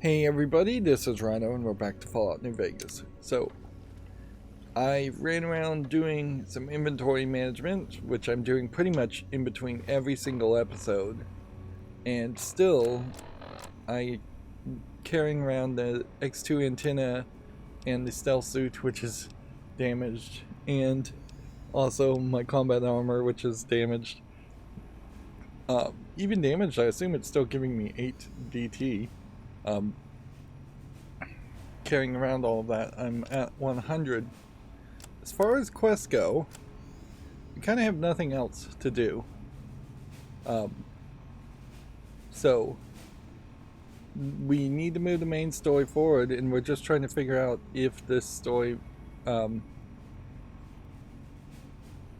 Hey everybody, this is Rydo and we're back to Fallout New Vegas. So, I ran around doing some inventory management, which I'm doing pretty much in between every single episode. And still, I carrying around the X2 antenna and the stealth suit, which is damaged, and also my combat armor, which is damaged. Even damaged, I assume it's still giving me 8 DT. Carrying around all of that, I'm at 100. As far as quests go, we kind of have nothing else to do. So we need to move the main story forward, and we're just trying to figure out if this story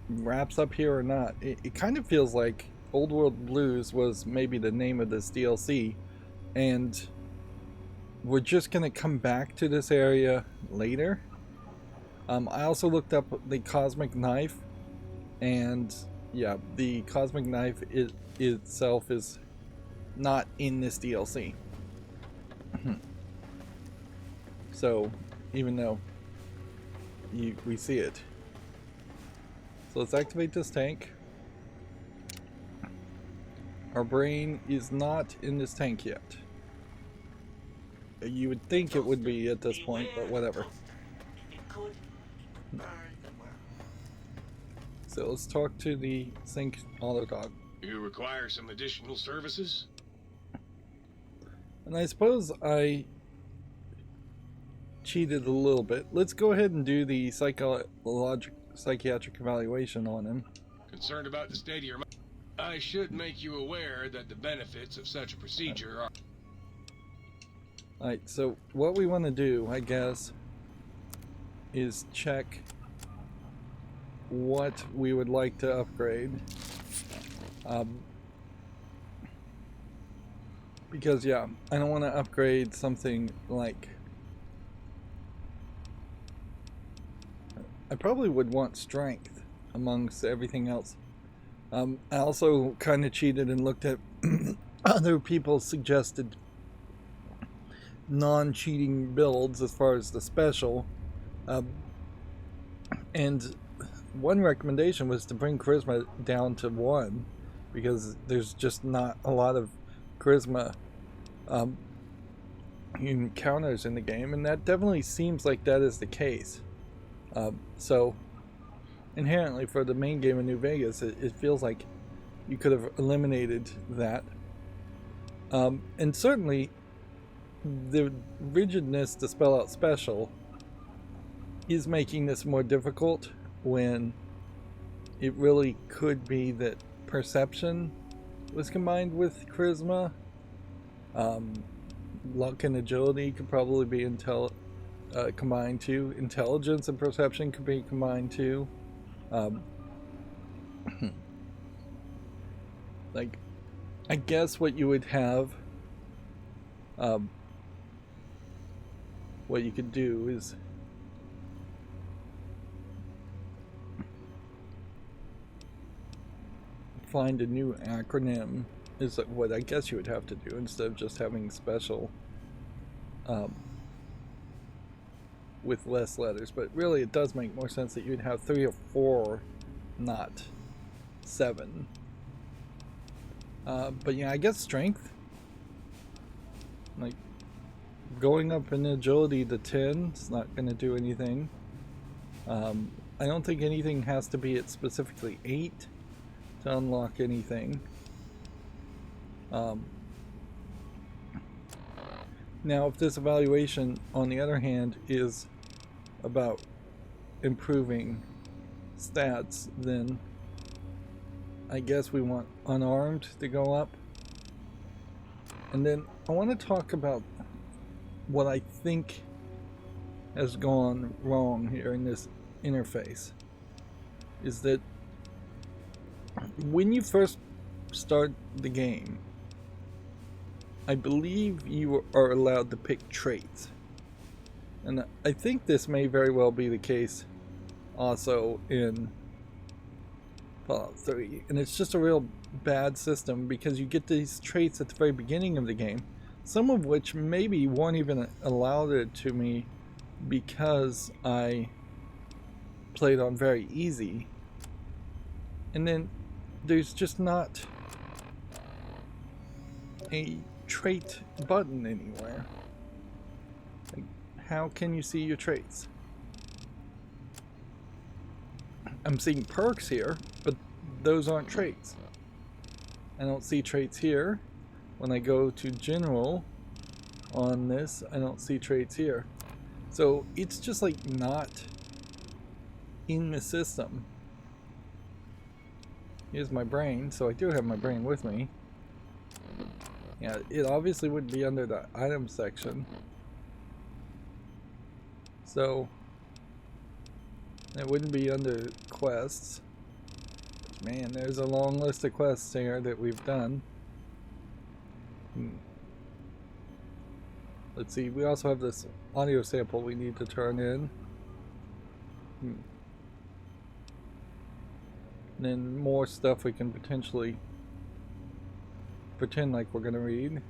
wraps up here or not. It kind of feels like Old World Blues was maybe the name of this DLC, and we're just going to come back to this area later. I also looked up the Cosmic Knife, and yeah, the Cosmic Knife itself is not in this DLC. So, even though we see it. So let's activate this tank. Our brain is not in this tank yet. You would think it would be at this point, but whatever. So let's talk to the Sync Auto Dog. You require some additional services? And I suppose I cheated a little bit. Let's go ahead and do the psychiatric evaluation on him. Concerned about the state of your mind? I should make you aware that the benefits of such a procedure are... Alright, so what we want to do, I guess, is check what we would like to upgrade. Because, yeah, I don't want to upgrade something like... I probably would want strength amongst everything else. I also kind of cheated and looked at other people's suggested non-cheating builds as far as the special, and one recommendation was to bring charisma down to 1, because there's just not a lot of charisma encounters in the game, and that definitely seems like that is the case. So inherently for the main game of New Vegas, it feels like you could have eliminated that, and certainly the rigidness to spell out special is making this more difficult, when it really could be that perception was combined with charisma. Luck and agility could probably be combined too. Intelligence and perception could be combined too. Like, I guess what you would have, what you could do is find a new acronym, is what I guess you would have to do, instead of just having special with less letters. But really it does make more sense that you'd have 3 or 4, not 7. But yeah, I guess strength, like going up in agility to 10 is not going to do anything. I don't think anything has to be at specifically 8 to unlock anything. Now, if this evaluation, on the other hand, is about improving stats, then I guess we want unarmed to go up. And then I want to talk about what I think has gone wrong here in this interface. Is that when you first start the game, I believe you are allowed to pick traits. And I think this may very well be the case also in Fallout 3. And it's just a real bad system, because you get these traits at the very beginning of the game some of which maybe weren't even allowed it to me because I played on very easy. And then there's just not a trait button anywhere. Like, how can you see your traits? I'm seeing perks here, but those aren't traits. I don't see traits here. When I go to general on this, I don't see traits here. So it's just like not in the system. Here's my brain, so I do have my brain with me. Yeah, it obviously would be under the item section. So it wouldn't be under quests. Man, there's a long list of quests here that we've done. Let's see, we also have this audio sample we need to turn in. And then more stuff we can potentially pretend like we're gonna read.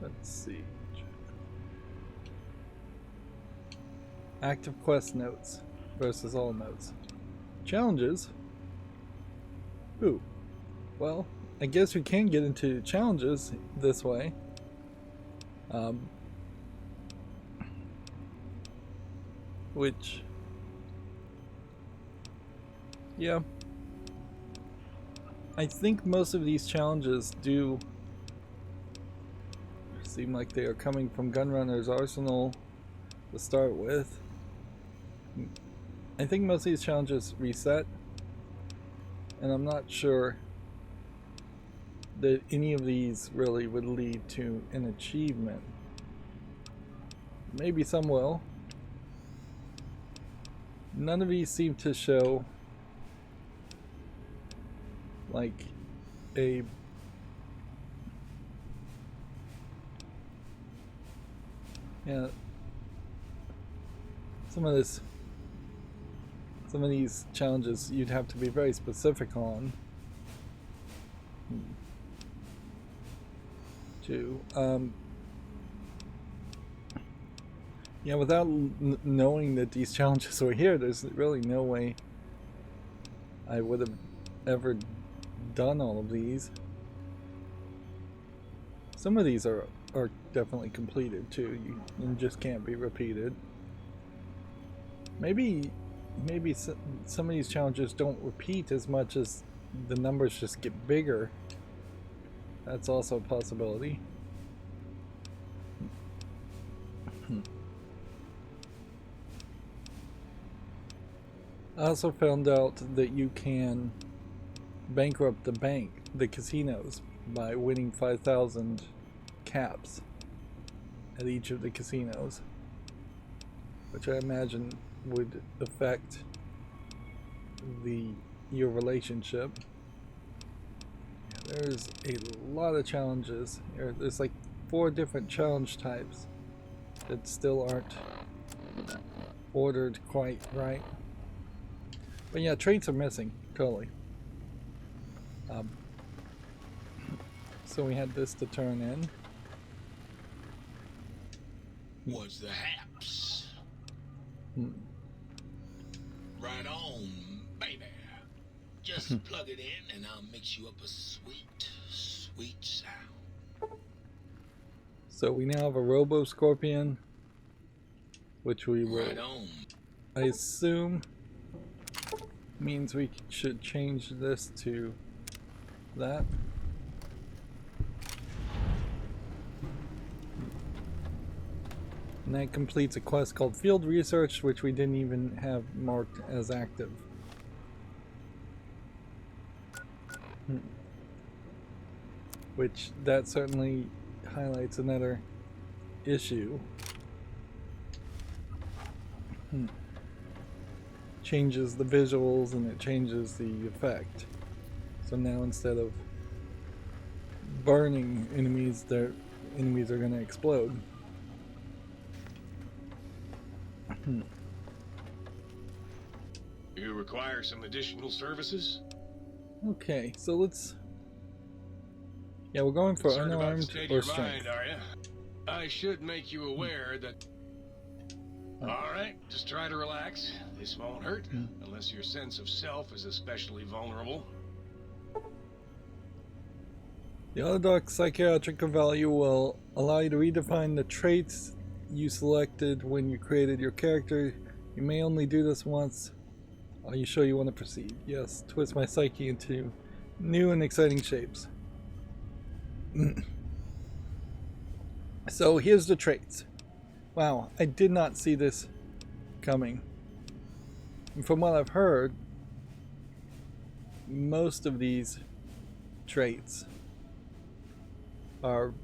Let's see. Active quest notes versus all notes. Challenges? Ooh. Well, I guess we can get into challenges this way. Which, yeah, I think most of these challenges do seem like they are coming from Gunrunner's arsenal to start with. I think most of these challenges reset, and I'm not sure that any of these really would lead to an achievement. Maybe some will. None of these seem to show like a some of these challenges you'd have to be very specific on to yeah, without knowing that these challenges were here, there's really no way I would have ever done all of these. Some of these are definitely completed too. You just can't be repeated. Maybe some of these challenges don't repeat as much as the numbers just get bigger. That's also a possibility. I also found out that you can bankrupt the casinos, by winning 5,000 caps at each of the casinos, which I imagine would affect your relationship. Yeah, there's a lot of challenges here. There's like 4 different challenge types that still aren't ordered quite right. But yeah, traits are missing, totally. So we had this to turn in. Was the haps. Right on, baby. Just plug it in and I'll mix you up a sweet, sweet sound. So we now have a Robo Scorpion, which we will, right on. I assume, means we should change this to that. And that completes a quest called Field Research, which we didn't even have marked as active. Which that certainly highlights another issue. Changes the visuals and it changes the effect. So now instead of burning enemies, their enemies are going to explode. You require some additional services? Okay, so let's... Yeah, we're going for Concerned about the unarmed state of or your strength. mind, are you? I should make you aware that... Alright, just try to relax. This won't hurt, unless your sense of self is especially vulnerable. The orthodox psychiatric value will allow you to redefine the traits you selected when you created your character. You may only do this once. Are you sure you want to proceed? Yes, twist my psyche into new and exciting shapes. So here's the traits. Wow, I did not see this coming. And from what I've heard, most of these traits are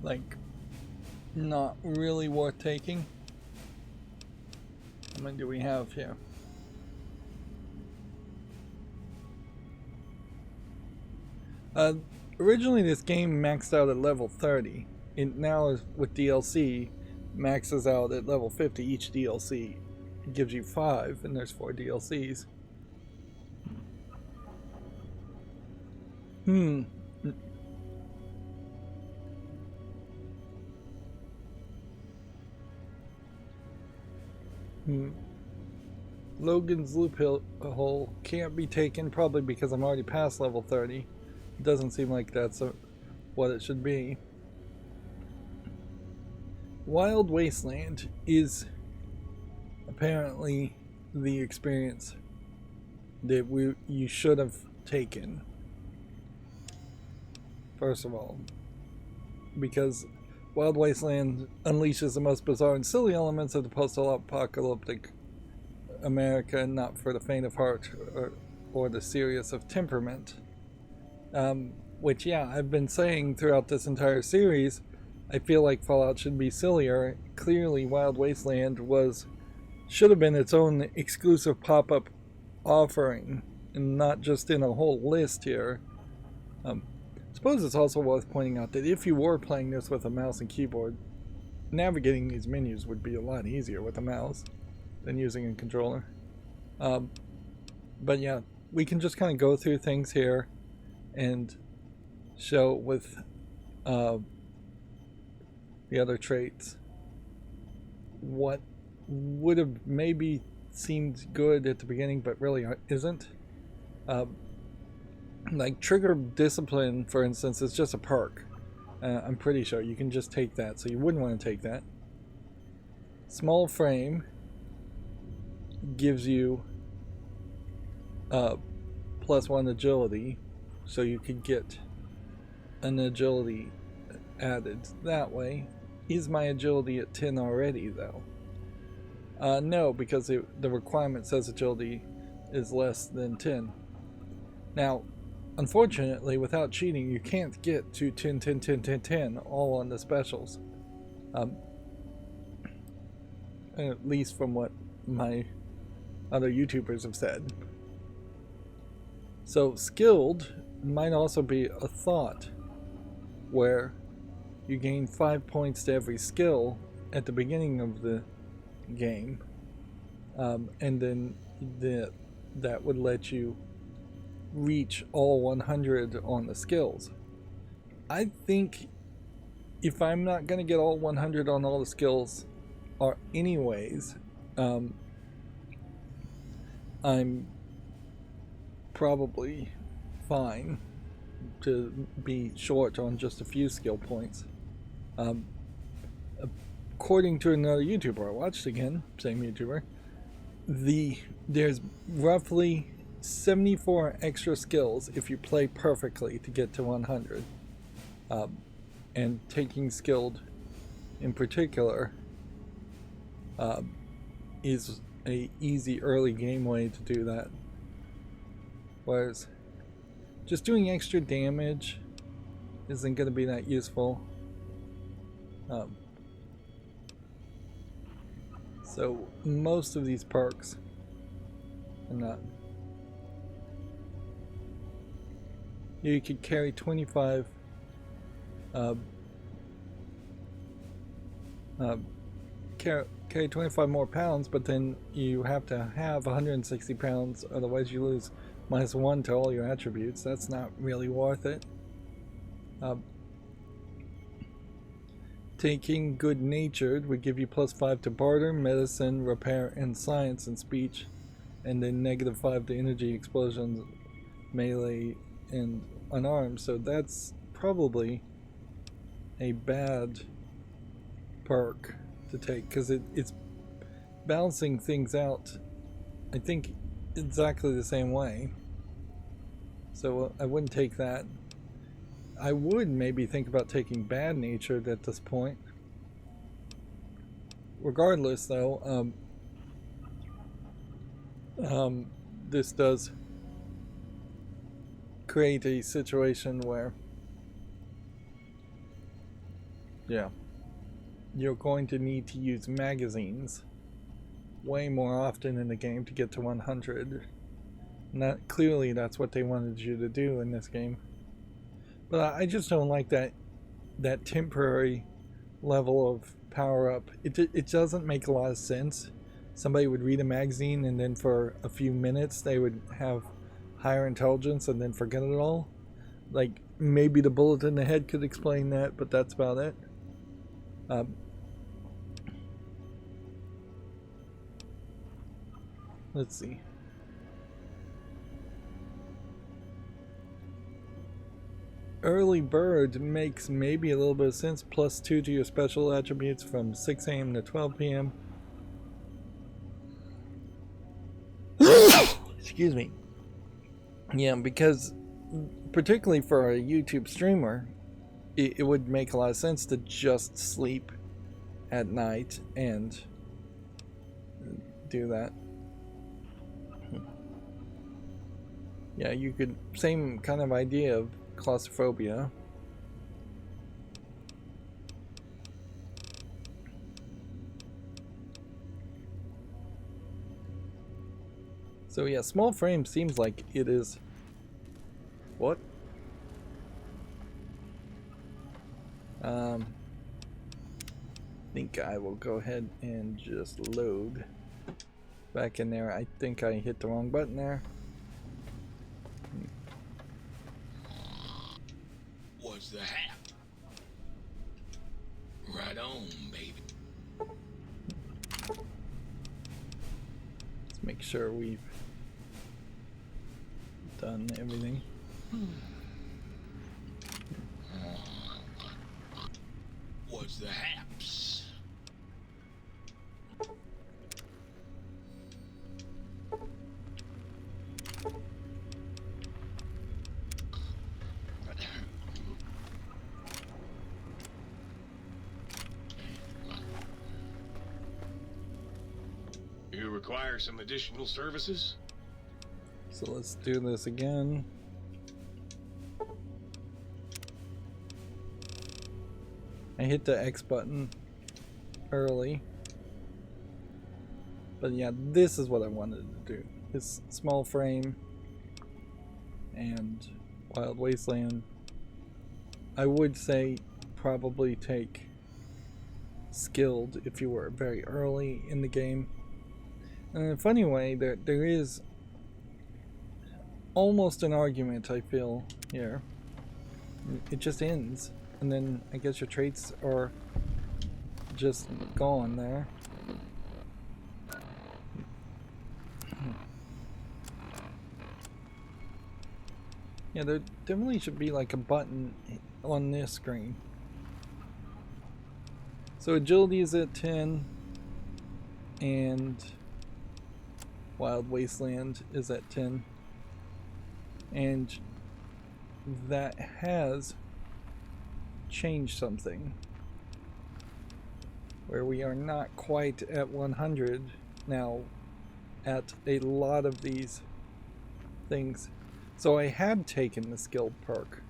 like not really worth taking. How many do we have here? Originally this game maxed out at level 30. It now is with DLC maxes out at level 50. Each DLC gives you 5 and there's 4 DLCs. Logan's loophole can't be taken, probably because I'm already past level 30. It doesn't seem like that's what it should be. Wild Wasteland is apparently the experience that you should have taken. First of all, because Wild Wasteland unleashes the most bizarre and silly elements of the post-apocalyptic America, not for the faint of heart or the serious of temperament. Which, yeah, I've been saying throughout this entire series, I feel like Fallout should be sillier. Clearly, Wild Wasteland should have been its own exclusive pop-up offering, and not just in a whole list here. I suppose it's also worth pointing out that if you were playing this with a mouse and keyboard, navigating these menus would be a lot easier with a mouse than using a controller. But yeah, we can just kind of go through things here and show with the other traits what would have maybe seemed good at the beginning but really isn't. Like trigger discipline, for instance, is just a perk. I'm pretty sure you can just take that, so you wouldn't want to take that. Small frame gives you +1 agility, so you could get an agility added that way. Is my agility at 10 already though? No, because the requirement says agility is less than 10. Now, unfortunately, without cheating, you can't get to 10, 10, 10, 10, 10 all on the specials. At least from what my other YouTubers have said. So skilled might also be a thought where you gain 5 points to every skill at the beginning of the game, and then that would let you reach all 100 on the skills. I think if I'm not going to get all 100 on all the skills or anyways, I'm probably fine to be short on just a few skill points. According to another YouTuber I watched, again, same YouTuber, there's roughly 74 extra skills if you play perfectly to get to 100. And taking skilled in particular is a easy early game way to do that. Whereas just doing extra damage isn't going to be that useful. So most of these perks are not. You could carry 25 carry 25 more pounds, but then you have to have 160 pounds, otherwise you lose -1 to all your attributes. That's not really worth it. Taking good natured would give you +5 to barter, medicine, repair, and science and speech, and then -5 to energy, explosions, melee, and unarmed. So that's probably a bad perk to take, because it's balancing things out, I think, exactly the same way. So I wouldn't take that. I would maybe think about taking bad natured at this point. Regardless, though, this does create a situation where, yeah, you're going to need to use magazines way more often in the game to get to 100. And clearly that's what they wanted you to do in this game. But I just don't like that temporary level of power up. It doesn't make a lot of sense. Somebody would read a magazine and then for a few minutes they would have higher intelligence and then forget it all. Like, maybe the bullet in the head could explain that, but that's about it. Let's see. Early bird makes maybe a little bit of sense. +2 to your special attributes from 6 AM to 12 PM. Excuse me. Yeah, because particularly for a YouTube streamer, it would make a lot of sense to just sleep at night and do that. Yeah, you could, same kind of idea of claustrophobia. So yeah, small frame seems like it is. What? I think I will go ahead and just load back in there. I think I hit the wrong button there. What's the hap? Right on, baby. Let's make sure we've done everything. What's the haps? You require some additional services? So let's do this again. I hit the X button early. But yeah, this is what I wanted to do. This small frame and Wild Wasteland. I would say probably take skilled if you were very early in the game. And in a funny way, there is almost an argument, I feel, here. It just ends, and then I guess your traits are just gone there. Yeah, there definitely should be like a button on this screen. So agility is at 10, and Wild Wasteland is at 10. And that has changed something, where we are not quite at 100 now at a lot of these things. So I had taken the skilled perk.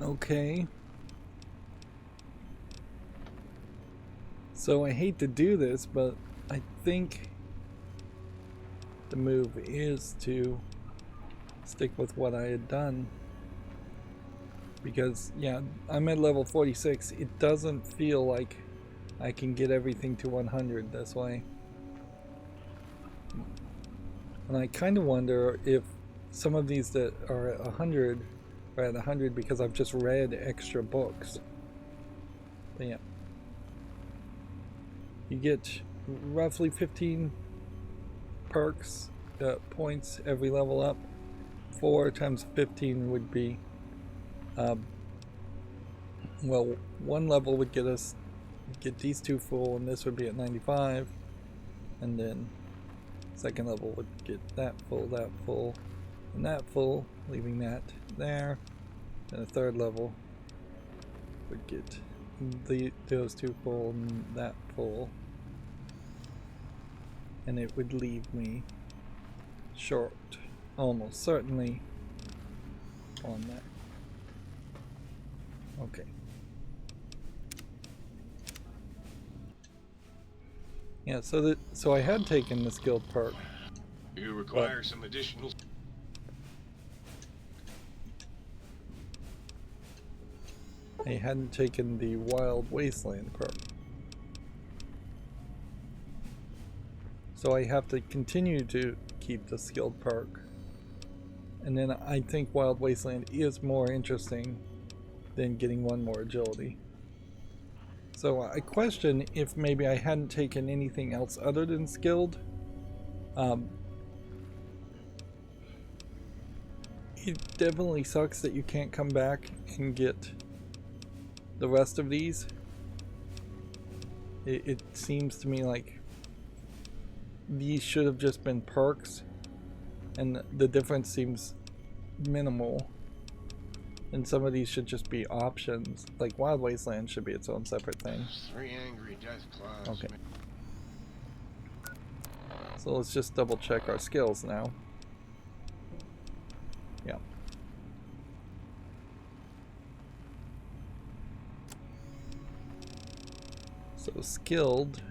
Okay. So I hate to do this, but I think the move is to stick with what I had done. Because, yeah, I'm at level 46. It doesn't feel like I can get everything to 100 this way. And I kind of wonder if some of these that are at 100 are at 100 because I've just read extra books. But yeah. You get roughly 15 perks, points every level up. 4 times 15 would be, well, one level would get us, get these two full, and this would be at 95. And then second level would get that full, and that full, leaving that there. And a third level would get those two full and that full. And it would leave me short, almost certainly, on that. Okay. Yeah, so I had taken the skill perk. You require some additional. I hadn't taken the Wild Wasteland perk. So I have to continue to keep the skilled perk. And then I think Wild Wasteland is more interesting than getting one more agility. So I question if maybe I hadn't taken anything else other than skilled. It definitely sucks that you can't come back and get the rest of these. It seems to me like these should have just been perks, and the difference seems minimal. And some of these should just be options. Like Wild Wasteland should be its own separate thing. 3 angry death claws. Okay. So let's just double check our skills now. Yeah. So skilled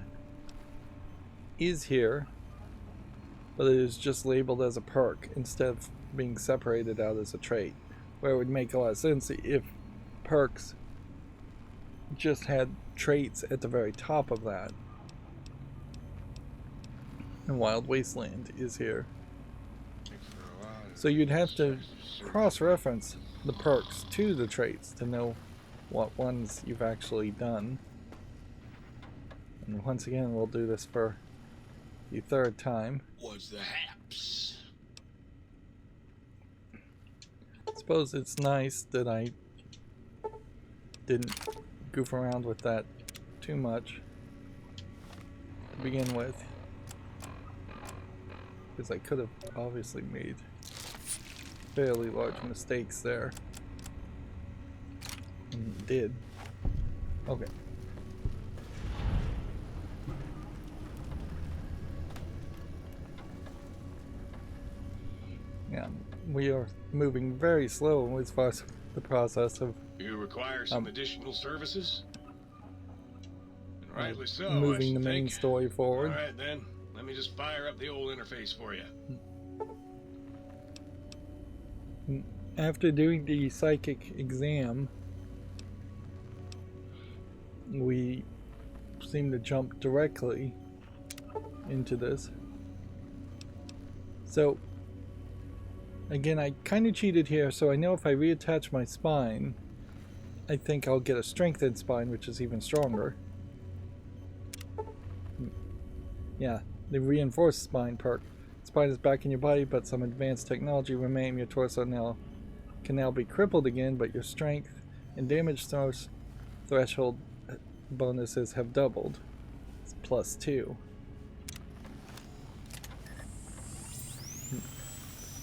is here, but it is just labeled as a perk instead of being separated out as a trait, where it would make a lot of sense if perks just had traits at the very top of that. And Wild Wasteland is here. So you'd have to cross-reference the perks to the traits to know what ones you've actually done. And once again, we'll do this for the third time. What's the haps? I suppose it's nice that I didn't goof around with that too much to begin with, because I could have obviously made fairly large mistakes there, and did. Okay. Yeah, we are moving very slow as far as the process of You require some additional services? And rightly so. moving the main story forward. Alright then, let me just fire up the old interface for you. After doing the psychic exam, we seem to jump directly into this. So again, I kind of cheated here, so I know if I reattach my spine, I think I'll get a strengthened spine, which is even stronger. Yeah, the reinforced spine perk. Spine is back in your body, but some advanced technology remain. Your torso can now be crippled again, but your strength and damage threshold bonuses have doubled. It's +2.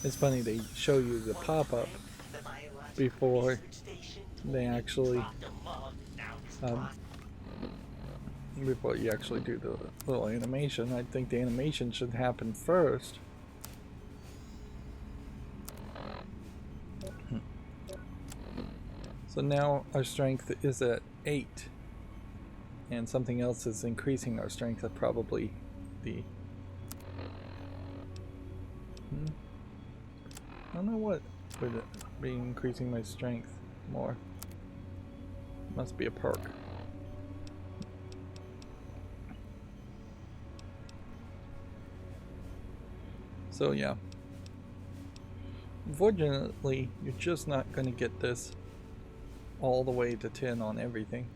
It's funny, they show you the pop-up before they actually before you actually do the little animation. I think the animation should happen first. So now our strength is at 8, and something else is increasing our strength at probably the I don't know what would be increasing my strength. more. Must be a perk. So yeah. Unfortunately, you're just not going to get this all the way to 10 on everything.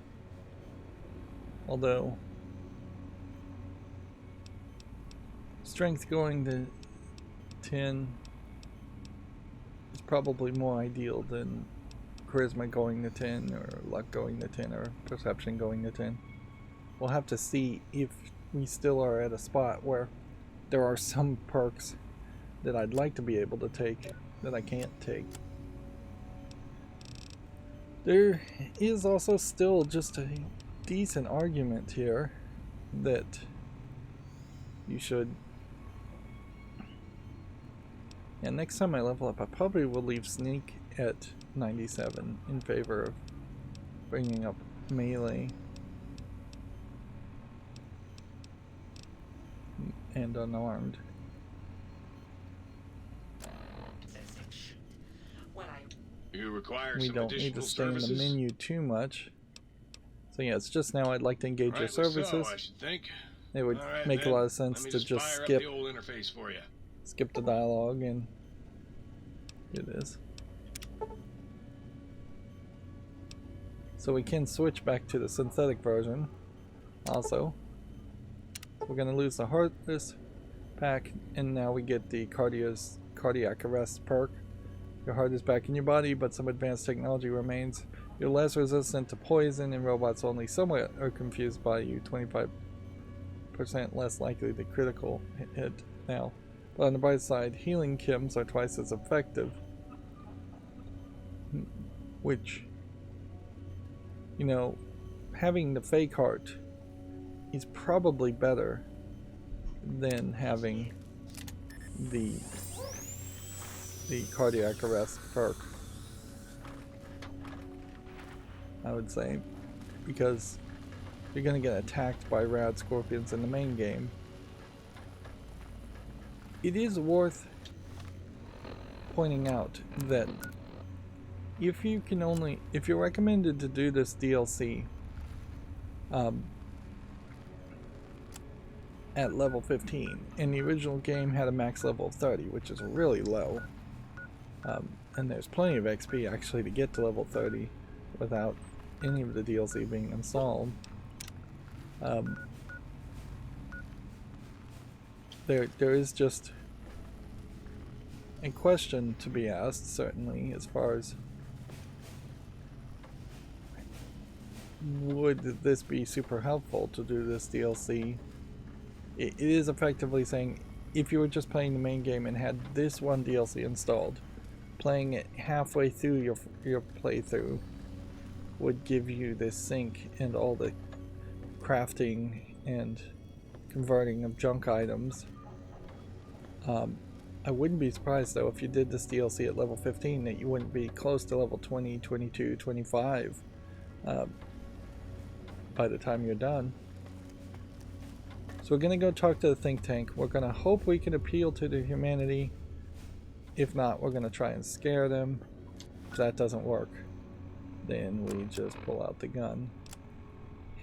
Although strength going to 10 is probably more ideal than charisma going to 10 or luck going to 10 or perception going to 10. We'll have to see if we still are at a spot where there are some perks that I'd like to be able to take that I can't take. There is also still just a decent argument here that you should. Yeah, next time I level up, I probably will leave sneak at 97 in favor of bringing up melee and unarmed. You require We some don't need to additional stay in the services? menu too much. So yeah, it's just now I'd like to engage your Rightly services. so, I should think. It would All right, make a then. lot of sense Let me to just fire skip up the old interface for you. the dialogue and do this. So we can switch back to the synthetic version also. We're going to lose the heartless pack, and now we get the cardiac arrest perk. Your heart is back in your body, but some advanced technology remains. You're less resistant to poison, and robots only somewhat are confused by you. 25% less likely to critical hit now. But on the bright side, healing chems are twice as effective. Which, you know, having the fake heart is probably better than having the cardiac arrest perk, I would say, because you're gonna get attacked by rad scorpions in the main game. It is worth pointing out that if you're recommended to do this DLC at level 15, and the original game had a max level of 30, which is really low, and there's plenty of XP actually to get to level 30 without any of the DLC being installed. There is just a question to be asked, certainly, as far as would this be super helpful to do this DLC. It is effectively saying, if you were just playing the main game and had this one DLC installed, playing it halfway through your playthrough would give you this sync and all the crafting and converting of junk items. I wouldn't be surprised though if you did this DLC at level 15 that you wouldn't be close to level 20, 22, 25 by the time you're done. So we're going to go talk to the think tank. We're going to hope we can appeal to the humanity. If not, we're going to try and scare them. If that doesn't work, then we just pull out the gun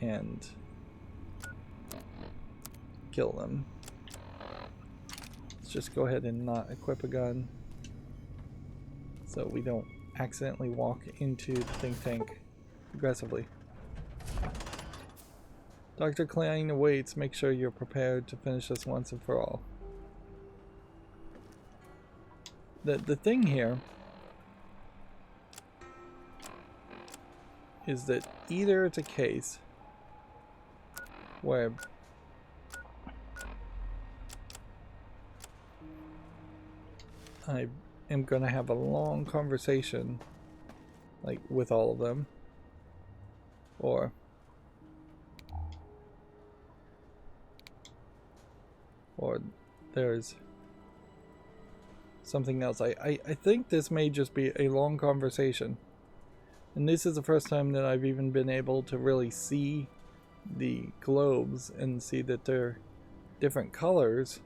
and kill them. Let's just go ahead and not equip a gun so we don't accidentally walk into the think tank aggressively. Dr. Klein awaits. Make sure you're prepared to finish this once and for all. The thing here is that either it's a case where I am going to have a long conversation like with all of them, or there's something else. I think this may just be a long conversation, and this is the first time that I've even been able to really see the globes and see that they're different colors.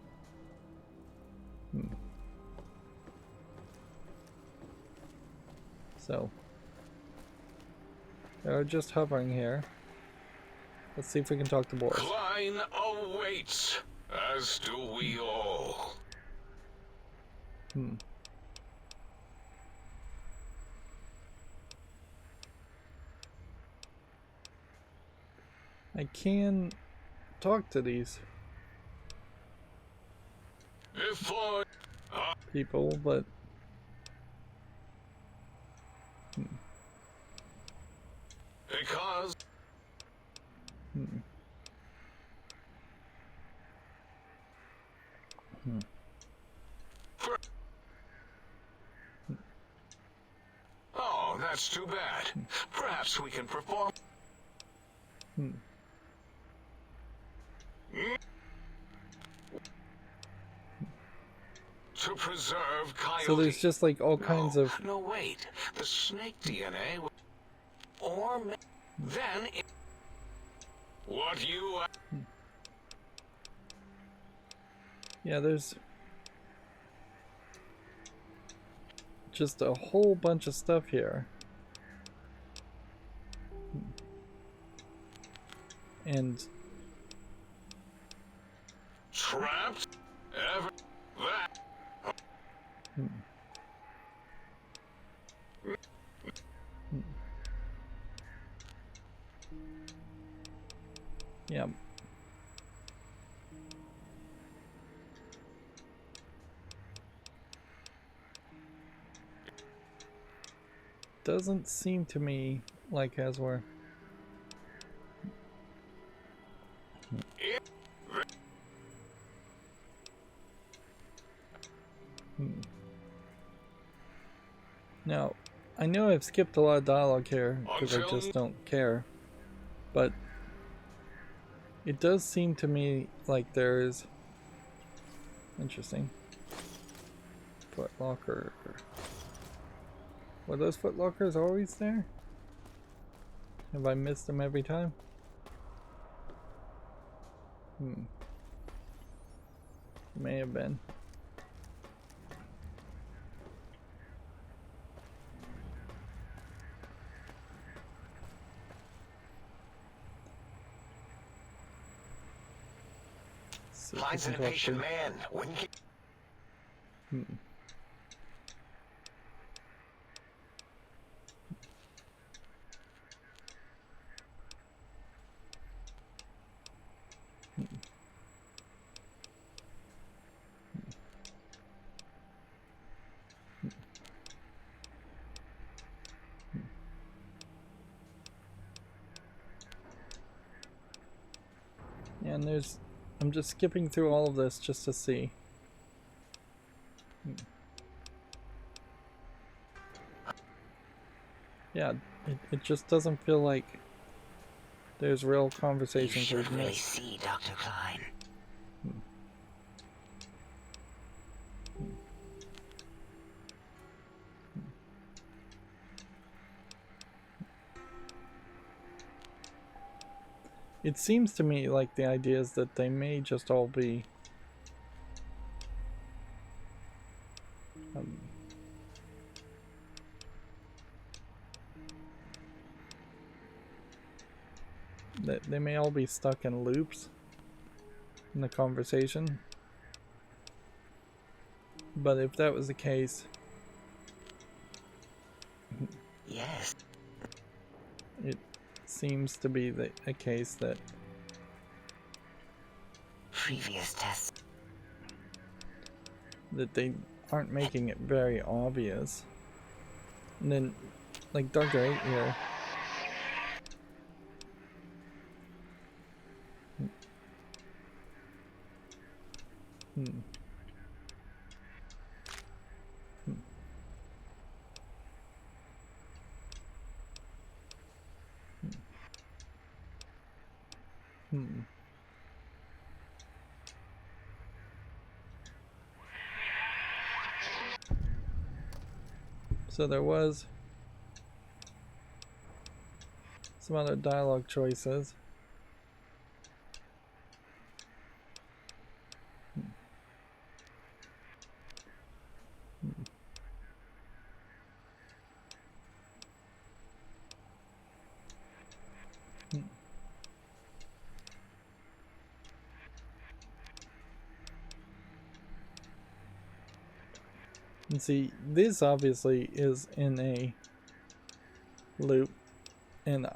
So They're just hovering here. Let's see if we can talk to Boris. Klein awaits, as do we all. I can talk to these If I... people, but Because... Oh, that's too bad. Perhaps we can perform... To preserve Coyote. so there's just like all kinds of No, wait. The snake DNA... Or... Then... What you... yeah, there's just a whole bunch of stuff here. And Trapped? Ever... That... yeah. Doesn't seem to me like as we're now, I know I've skipped a lot of dialogue here because I just don't care, but it does seem to me like there's interesting foot locker. Were those foot lockers always there? Have I missed them every time? May have been. Klein's an impatient man, wouldn't you? And there's, I'm just skipping through all of this just to see. Yeah, it just doesn't feel like there's real conversations You we've should really missed. see Dr. Klein. It seems to me like the idea is that they may just all be that they may all be stuck in loops in the conversation. But if that was the case, Yes. it seems to be a case that Previous tests. they aren't making it very obvious. And then, like Dr. 8 here. So there was some other dialogue choices. And see, this obviously is in a loop, and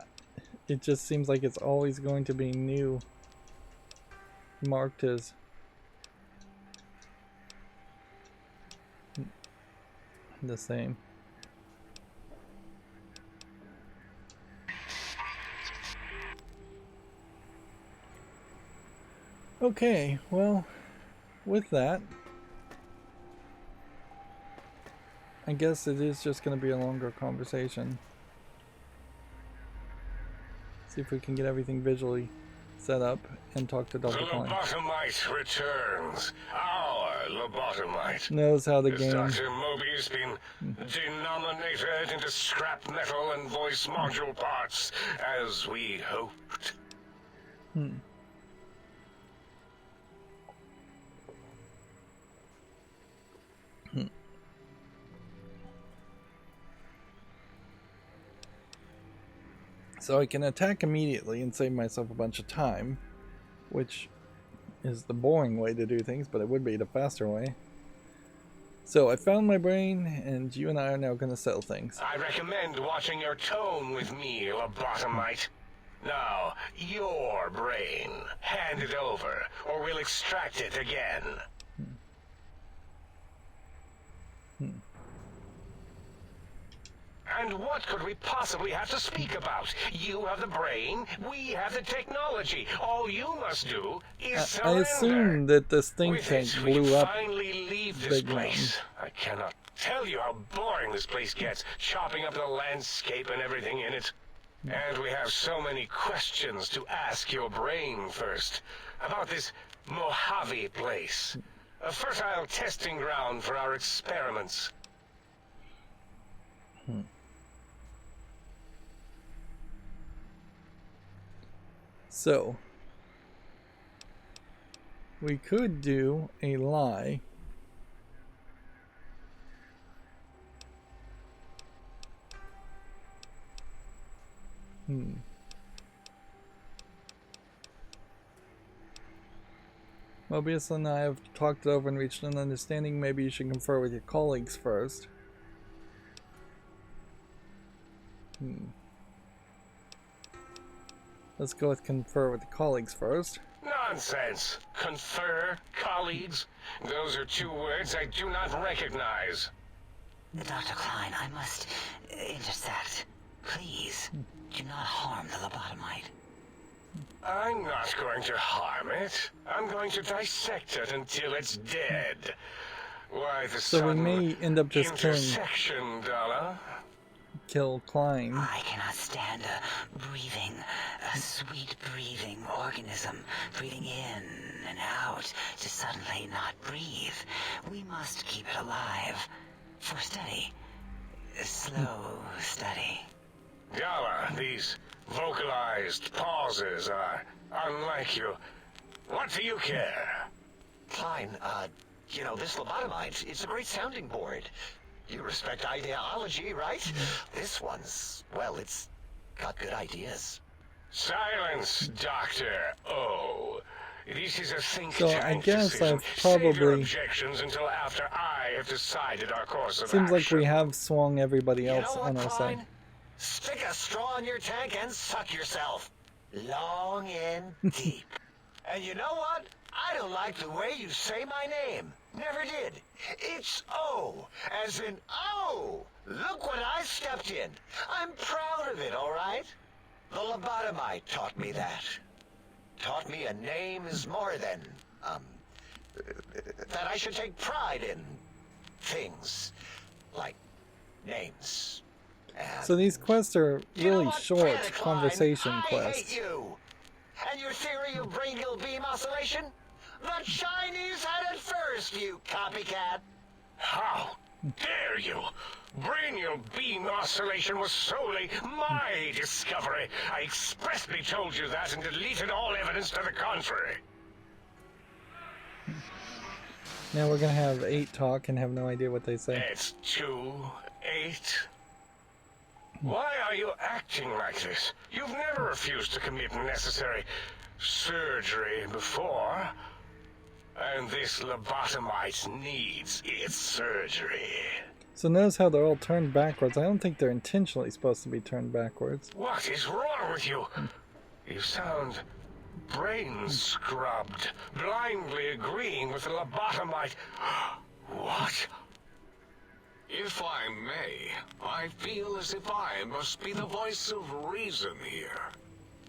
it just seems like it's always going to be new, marked as the same. Okay, well, with that, I guess it is just going to be a longer conversation. See if we can get everything visually set up and talk to Dr. The Klein. lobotomite returns. Our lobotomite. Knows how the Has game... Dr. Moby's been denominated into scrap metal and voice module parts, as we hoped. So I can attack immediately and save myself a bunch of time, which is the boring way to do things, but it would be the faster way. So I found my brain, and you and I are now going to settle things. I recommend watching your tone with me, lobotomite. Now, your brain. Hand it over, or we'll extract it again. And what could we possibly have to speak about? You have the brain, we have the technology. All you must do is surrender. I assume that this think With tank it, we blew up finally leave this Big place. I cannot tell you how boring this place gets, chopping up the landscape and everything in it. And we have so many questions to ask your brain first. About this Mojave place. A fertile testing ground for our experiments. So, we could do a lie. Mobius and I have talked it over and reached an understanding. Maybe you should confer with your colleagues first. Let's go with confer with the colleagues first. Nonsense. Confer, colleagues. Those are two words I do not recognize. Dr. Klein, I must intersect. Please, do not harm the lobotomite. I'm not going to harm it. I'm going to dissect it until it's dead. Why the So we sudden may end up just intersection, Dalla? kill Klein. I cannot stand a sweet breathing organism, breathing in and out to suddenly not breathe. We must keep it alive. For study. Slow study. Dalla, these vocalized pauses are unlike you. What do you care? Klein, you know, this lobotomite, it's a great sounding board. You respect ideology, right? This one's, well, it's got good ideas. Silence, Dr. O. This is a think So tank I guess decision. I've Save your probably... objections until after I have decided our course of Seems like action. we have swung everybody You else know on what, our Klein? side. Stick a straw in your tank and suck yourself. Long and deep. And you know what? I don't like the way you say my name. Never did. It's O, as in oh. Look what I stepped in. I'm proud of it, all right? The lobotomite taught me that. Taught me a name is more than, that I should take pride in things. Like names. So these quests are You know really what, short Planet Klein? conversation I quests. hate you. And your theory of brain-gill beam oscillation? The Chinese had it first, you copycat. How dare you? Brainial beam oscillation was solely my discovery. I expressly told you that and deleted all evidence to the contrary. Now we're gonna have 8 talk and have no idea what they say. It's 2-8. Why are you acting like this? You've never refused to commit necessary surgery before. And this lobotomite needs its surgery. So notice how they're all turned backwards. I don't think they're intentionally supposed to be turned backwards. What is wrong with you? You sound brain scrubbed, blindly agreeing with the lobotomite. What? If I may, I feel as if I must be the voice of reason here.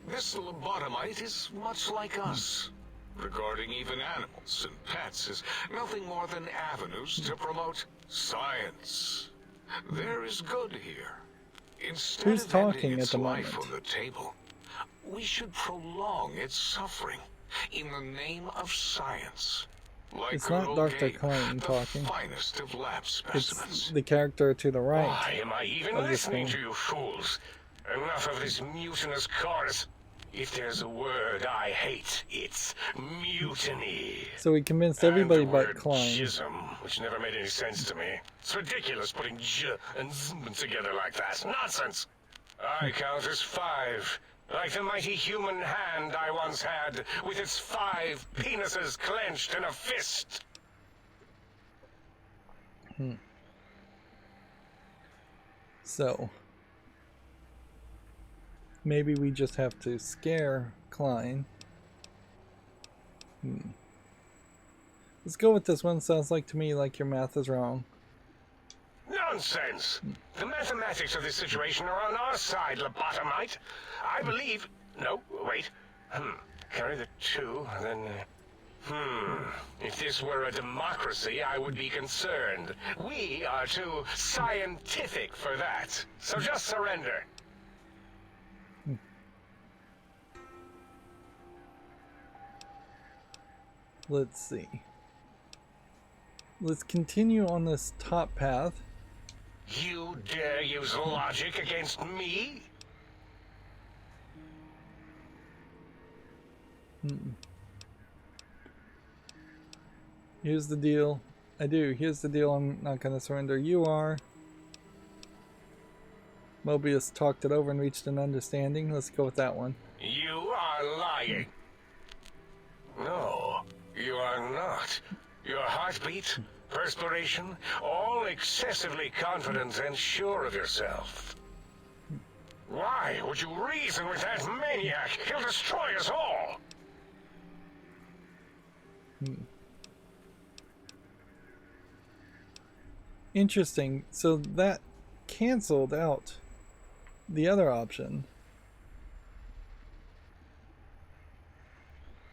This lobotomite is much like us. Regarding even animals and pets as nothing more than avenues to promote science. There is good here. Instead Who's of ending talking at its the life moment? on the table, we should prolong its suffering in the name of science. Like It's good not old Dr. game, Klein the talking. finest of lab It's specimens. the character to the right. Why am I even of the listening screen. to you fools? Enough of this mutinous chorus. If there's a word I hate, it's mutiny. So we convinced everybody And the but word Klein. Jism, which never made any sense to me. It's ridiculous putting j and z together like that. Nonsense. I count as 5. Like the mighty human hand I once had, with its 5 penises clenched in a fist. So maybe we just have to scare Klein. Let's go with this one. Sounds like to me like your math is wrong. Nonsense! The mathematics of this situation are on our side, lobotomite. I believe... No, wait. Carry the 2, then... If this were a democracy, I would be concerned. We are too scientific for that. So just surrender. Let's see. Let's continue on this top path. You dare use logic against me? Here's the deal. Here's the deal. I'm not going to surrender. You are. Mobius talked it over and reached an understanding. Let's go with that one. You are lying. No, you are not. Your heartbeat, perspiration, all excessively confident and sure of yourself. Why would you reason with that maniac? He'll destroy us all. Interesting. So that canceled out the other option.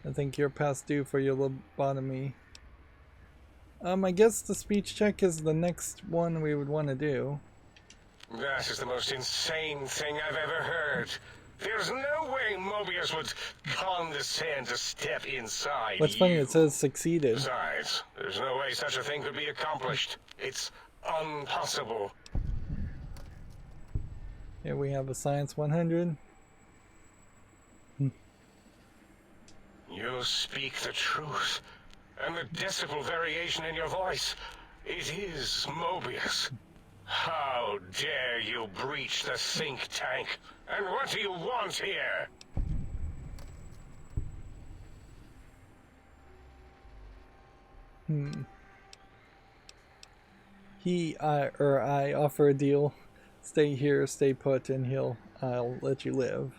I think you're past due for your lobotomy. I guess the speech check is the next one we would want to do. That is the most insane thing I've ever heard. There's no way Mobius would condescend to step inside What's funny, you. it says succeeded. Besides, there's no way such a thing could be accomplished. It's impossible. Here we have a science 100. You speak the truth. And the decibel variation in your voice, it is Mobius. How dare you breach the think tank? And what do you want here? I offer a deal. Stay here, stay put, and I'll let you live.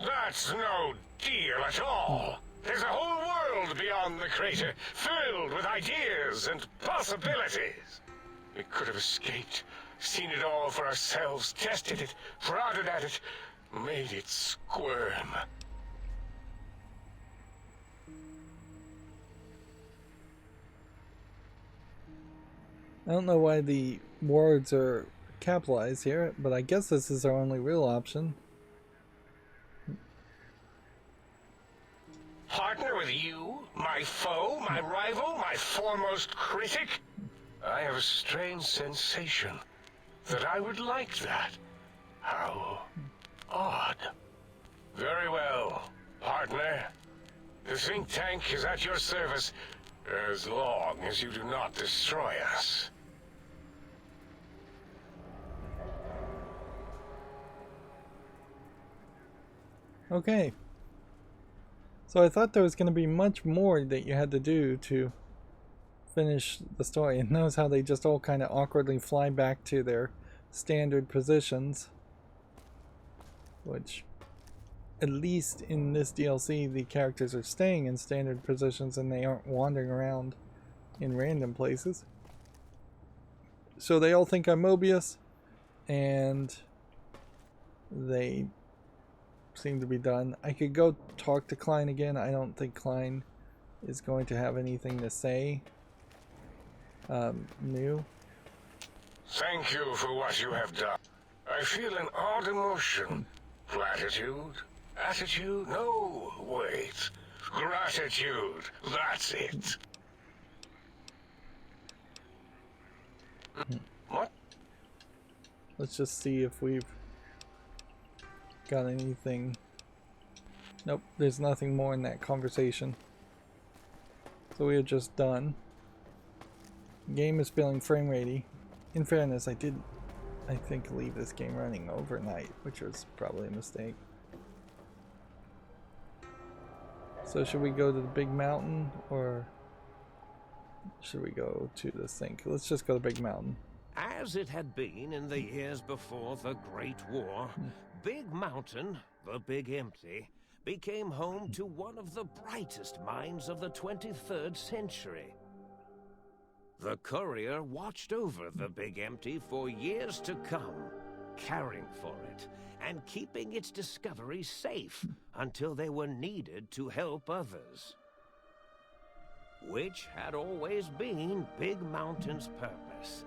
That's no deal at all. There's a whole world beyond the crater, filled with ideas and possibilities. We could have escaped, seen it all for ourselves, tested it, prodded at it, made it squirm. I don't know why the words are capitalized here, but I guess this is our only real option. Partner with you, my foe, my rival, my foremost critic? I have a strange sensation that I would like that. How odd. Very well, partner. The think tank is at your service as long as you do not destroy us. Okay. So I thought there was going to be much more that you had to do to finish the story. And notice how they just all kind of awkwardly fly back to their standard positions. Which, at least in this DLC, the characters are staying in standard positions and they aren't wandering around in random places. So they all think I'm Mobius, and they seem to be done. I could go talk to Klein again. I don't think Klein is going to have anything to say new. Thank you for what you have done. I feel an odd emotion. Gratitude? Attitude? No, wait. Gratitude. That's it. What? Let's just see if we've got anything. Nope, there's nothing more in that conversation. So we are just done. Game is feeling frame ratey. In fairness, I did, I think, leave this game running overnight, which was probably a mistake. So should we go to the big mountain, or should we go to the sink? Let's just go to the big mountain. As it had been in the years before the Great War, Big Mountain, the Big Empty, became home to one of the brightest minds of the 23rd century. The courier watched over the Big Empty for years to come, caring for it and keeping its discovery safe until they were needed to help others. Which had always been Big Mountain's purpose.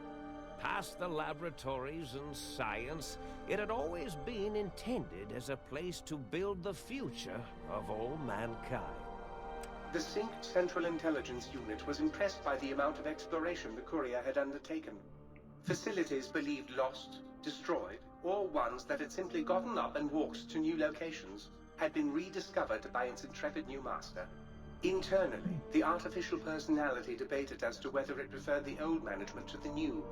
Past the laboratories and science, it had always been intended as a place to build the future of all mankind. The Sync Central Intelligence Unit was impressed by the amount of exploration the courier had undertaken. Facilities believed lost, destroyed, or ones that had simply gotten up and walked to new locations had been rediscovered by its intrepid new master. Internally, the artificial personality debated as to whether it preferred the old management to the new,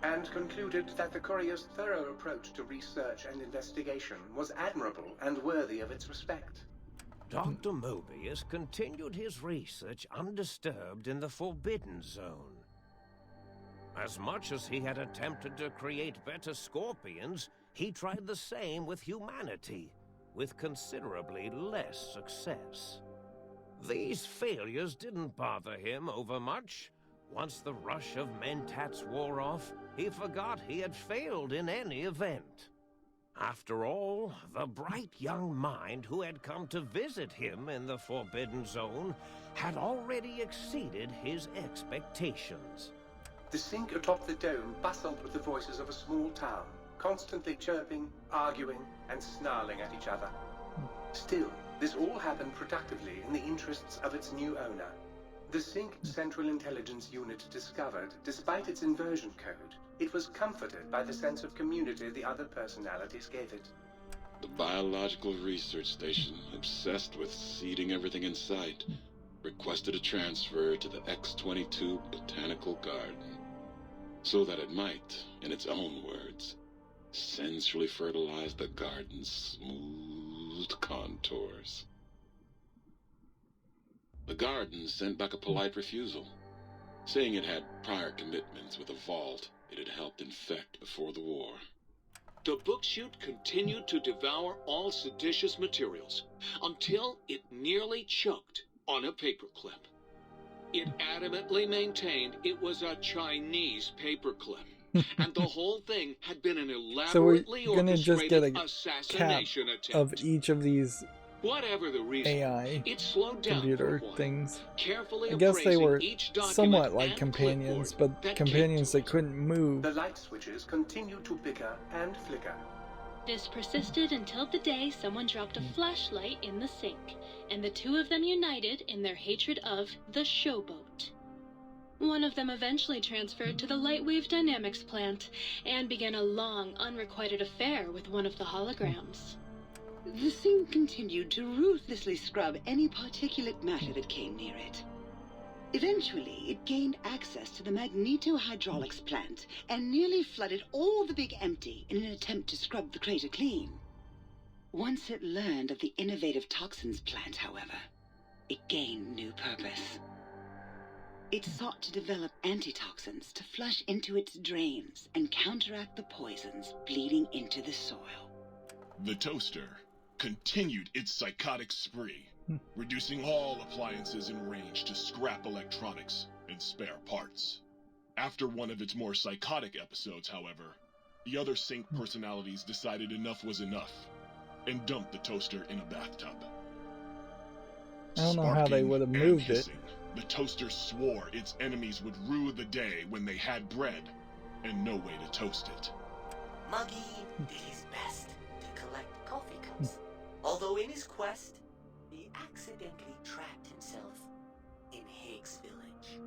and concluded that the courier's thorough approach to research and investigation was admirable and worthy of its respect. Dr. Mobius continued his research undisturbed in the Forbidden Zone. As much as he had attempted to create better scorpions, he tried the same with humanity, with considerably less success. These failures didn't bother him overmuch. Once the rush of mentats wore off, he forgot he had failed in any event. After all, the bright young mind who had come to visit him in the Forbidden Zone had already exceeded his expectations. The Sync atop the dome bustled with the voices of a small town, constantly chirping, arguing, and snarling at each other. Still, this all happened productively in the interests of its new owner. The Sync Central Intelligence Unit discovered, despite its inversion code, it was comforted by the sense of community the other personalities gave it. The biological research station, obsessed with seeding everything in sight, requested a transfer to the X-22 Botanical Garden, so that it might, in its own words, sensually fertilize the garden's smooth contours. The garden sent back a polite refusal, saying it had prior commitments with a vault it had helped infect before the war. The book chute continued to devour all seditious materials until it nearly choked on a paperclip. It adamantly maintained it was a Chinese paperclip, and the whole thing had been an elaborately so we're gonna just get a assassination cap attempt. of each of these Whatever the reason, AI it slowed down computer for a while, things. carefully I guess they appraising were each document somewhat like and companions, clipboard but that companions came that to it. couldn't move. The light switches continued to bicker and flicker. This persisted until the day someone dropped a flashlight in the sink, and the two of them united in their hatred of the showboat. One of them eventually transferred to the Lightwave Dynamics plant, and began a long, unrequited affair with one of the holograms. The Sync continued to ruthlessly scrub any particulate matter that came near it. Eventually, it gained access to the magneto-hydraulics plant and nearly flooded all the Big Empty in an attempt to scrub the crater clean. Once it learned of the innovative toxins plant, however, it gained new purpose. It sought to develop antitoxins to flush into its drains and counteract the poisons bleeding into the soil. The toaster continued its psychotic spree, reducing all appliances in range to scrap electronics and spare parts. After one of its more psychotic episodes, however, the other sink personalities decided enough was enough and dumped the toaster in a bathtub. I don't know how they would have moved it. The toaster swore its enemies would rue the day when they had bread and no way to toast it. Muggy did his best to collect coffee cups, although in his quest, he accidentally trapped himself in Higgs Village.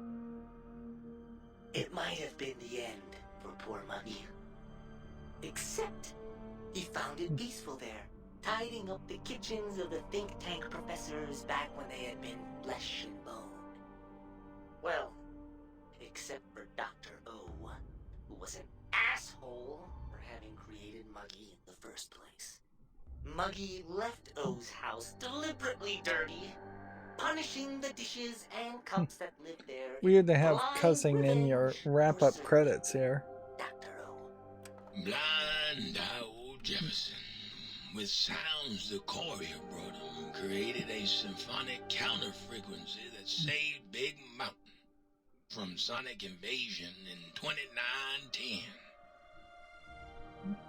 It might have been the end for poor Muggy. Except, he found it peaceful there, tidying up the kitchens of the think tank professors back when they had been flesh and bone. Well, except for Dr. O, who was an asshole for having created Muggy in the first place. Muggy left O's house deliberately dirty, punishing the dishes and cups that lived there. Weird to have cussing in your wrap-up credits here. Dr. O. Blind old Jefferson, with sounds the courier brought him, created a symphonic counter-frequency that saved Big Mountain from sonic invasion in 2910.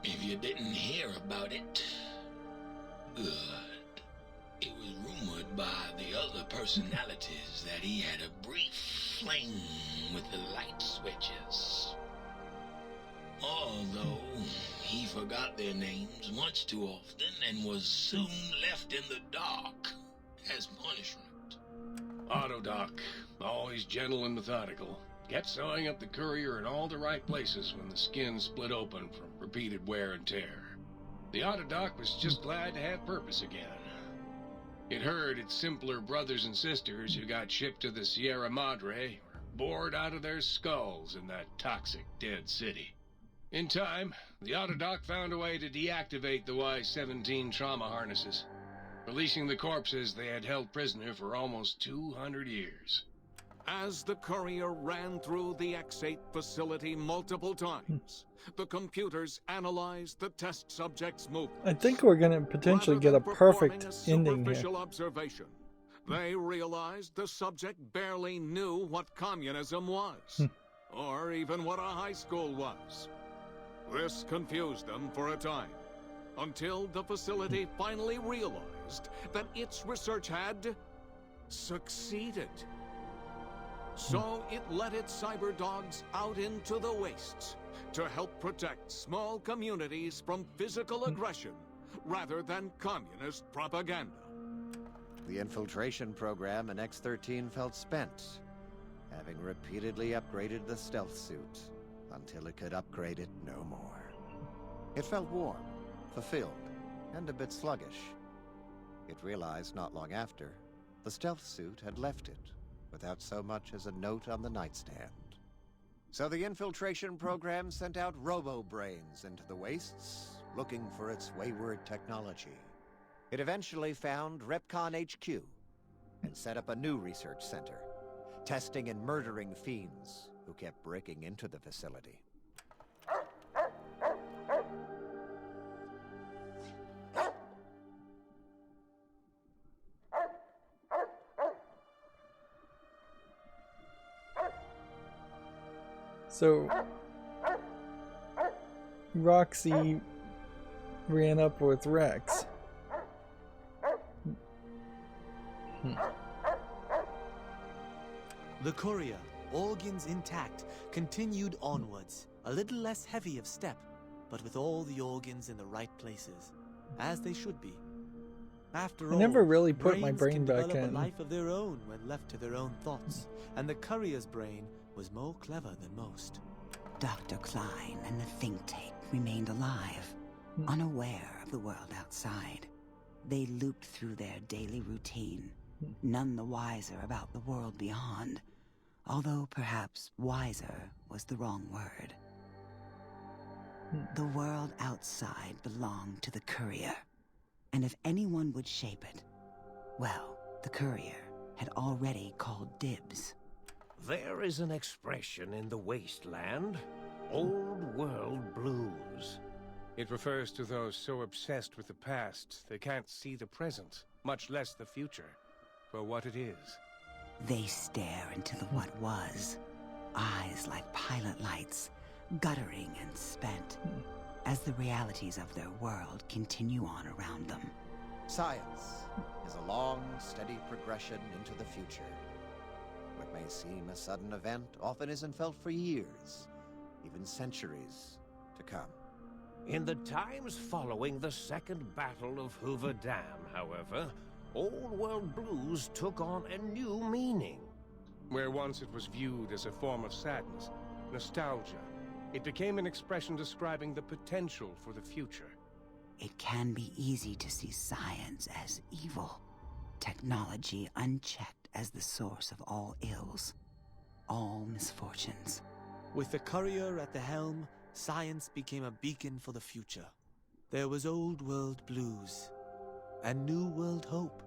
If you didn't hear about it, good. It was rumored by the other personalities that he had a brief fling with the light switches. Although he forgot their names much too often and was soon left in the dark as punishment. Autodoc, always gentle and methodical, kept sewing up the courier in all the right places when the skin split open from repeated wear and tear. The Autodoc was just glad to have purpose again. It heard its simpler brothers and sisters who got shipped to the Sierra Madre were bored out of their skulls in that toxic dead city. In time, the Autodoc found a way to deactivate the Y-17 trauma harnesses, releasing the corpses they had held prisoner for almost 200 years. As the courier ran through the X-8 facility multiple times, the computers analyzed the test subject's movements. I think we're going to potentially get a perfect ending here. Observation, they realized the subject barely knew what communism was, or even what a high school was. This confused them for a time, until the facility finally realized that its research had succeeded. So it let its cyber dogs out into the wastes to help protect small communities from physical aggression rather than communist propaganda. The infiltration program in X-13 felt spent, having repeatedly upgraded the stealth suit until it could upgrade it no more. It felt warm, fulfilled, and a bit sluggish. It realized not long after, the stealth suit had left it without so much as a note on the nightstand. So the infiltration program sent out robo-brains into the wastes, looking for its wayward technology. It eventually found Repcon HQ and set up a new research center, testing and murdering fiends who kept breaking into the facility. So, Roxy ran up with Rex. The courier, organs intact, continued onwards, a little less heavy of step, but with all the organs in the right places, as they should be. After I all, never really put my brain can back develop in. a life of their own when left to their own thoughts, and the courier's brain was more clever than most. Dr. Klein and the think tank remained alive, unaware of the world outside. They looped through their daily routine, none the wiser about the world beyond, although perhaps wiser was the wrong word. The world outside belonged to the courier, And if anyone would shape it, well, the courier had already called dibs. There is an expression in the wasteland, old world blues. It refers to those so obsessed with the past they can't see the present, much less the future, for what it is. They stare into the what was, eyes like pilot lights, guttering and spent, as the realities of their world continue on around them. Science is a long, steady progression into the future. What may seem a sudden event often isn't felt for years, even centuries to come. In the times following the Second Battle of Hoover Dam, however, old world blues took on a new meaning. Where once it was viewed as a form of sadness, nostalgia, it became an expression describing the potential for the future. It can be easy to see science as evil, technology unchecked as the source of all ills, all misfortunes. With the courier at the helm, science became a beacon for the future. There was old world blues, and new world hope.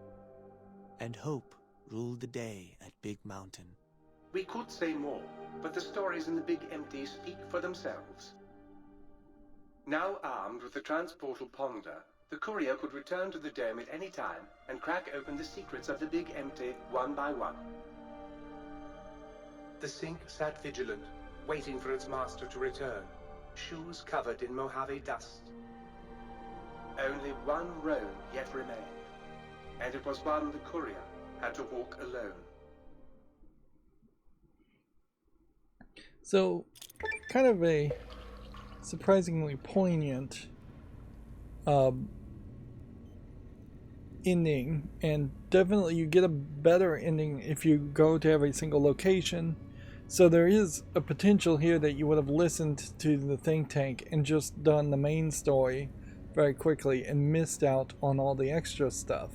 And hope ruled the day at Big Mountain. We could say more, but the stories in the Big Empty speak for themselves. Now armed with the transportal Ponder, the courier could return to the dome at any time and crack open the secrets of the Big Empty one by one. The sink sat vigilant, waiting for its master to return, shoes covered in Mojave dust. Only one road yet remained, and it was one the courier had to walk alone. So, kind of a surprisingly poignant ending, and definitely you get a better ending if you go to every single location. So there is a potential here that you would have listened to the think tank and just done the main story very quickly and missed out on all the extra stuff,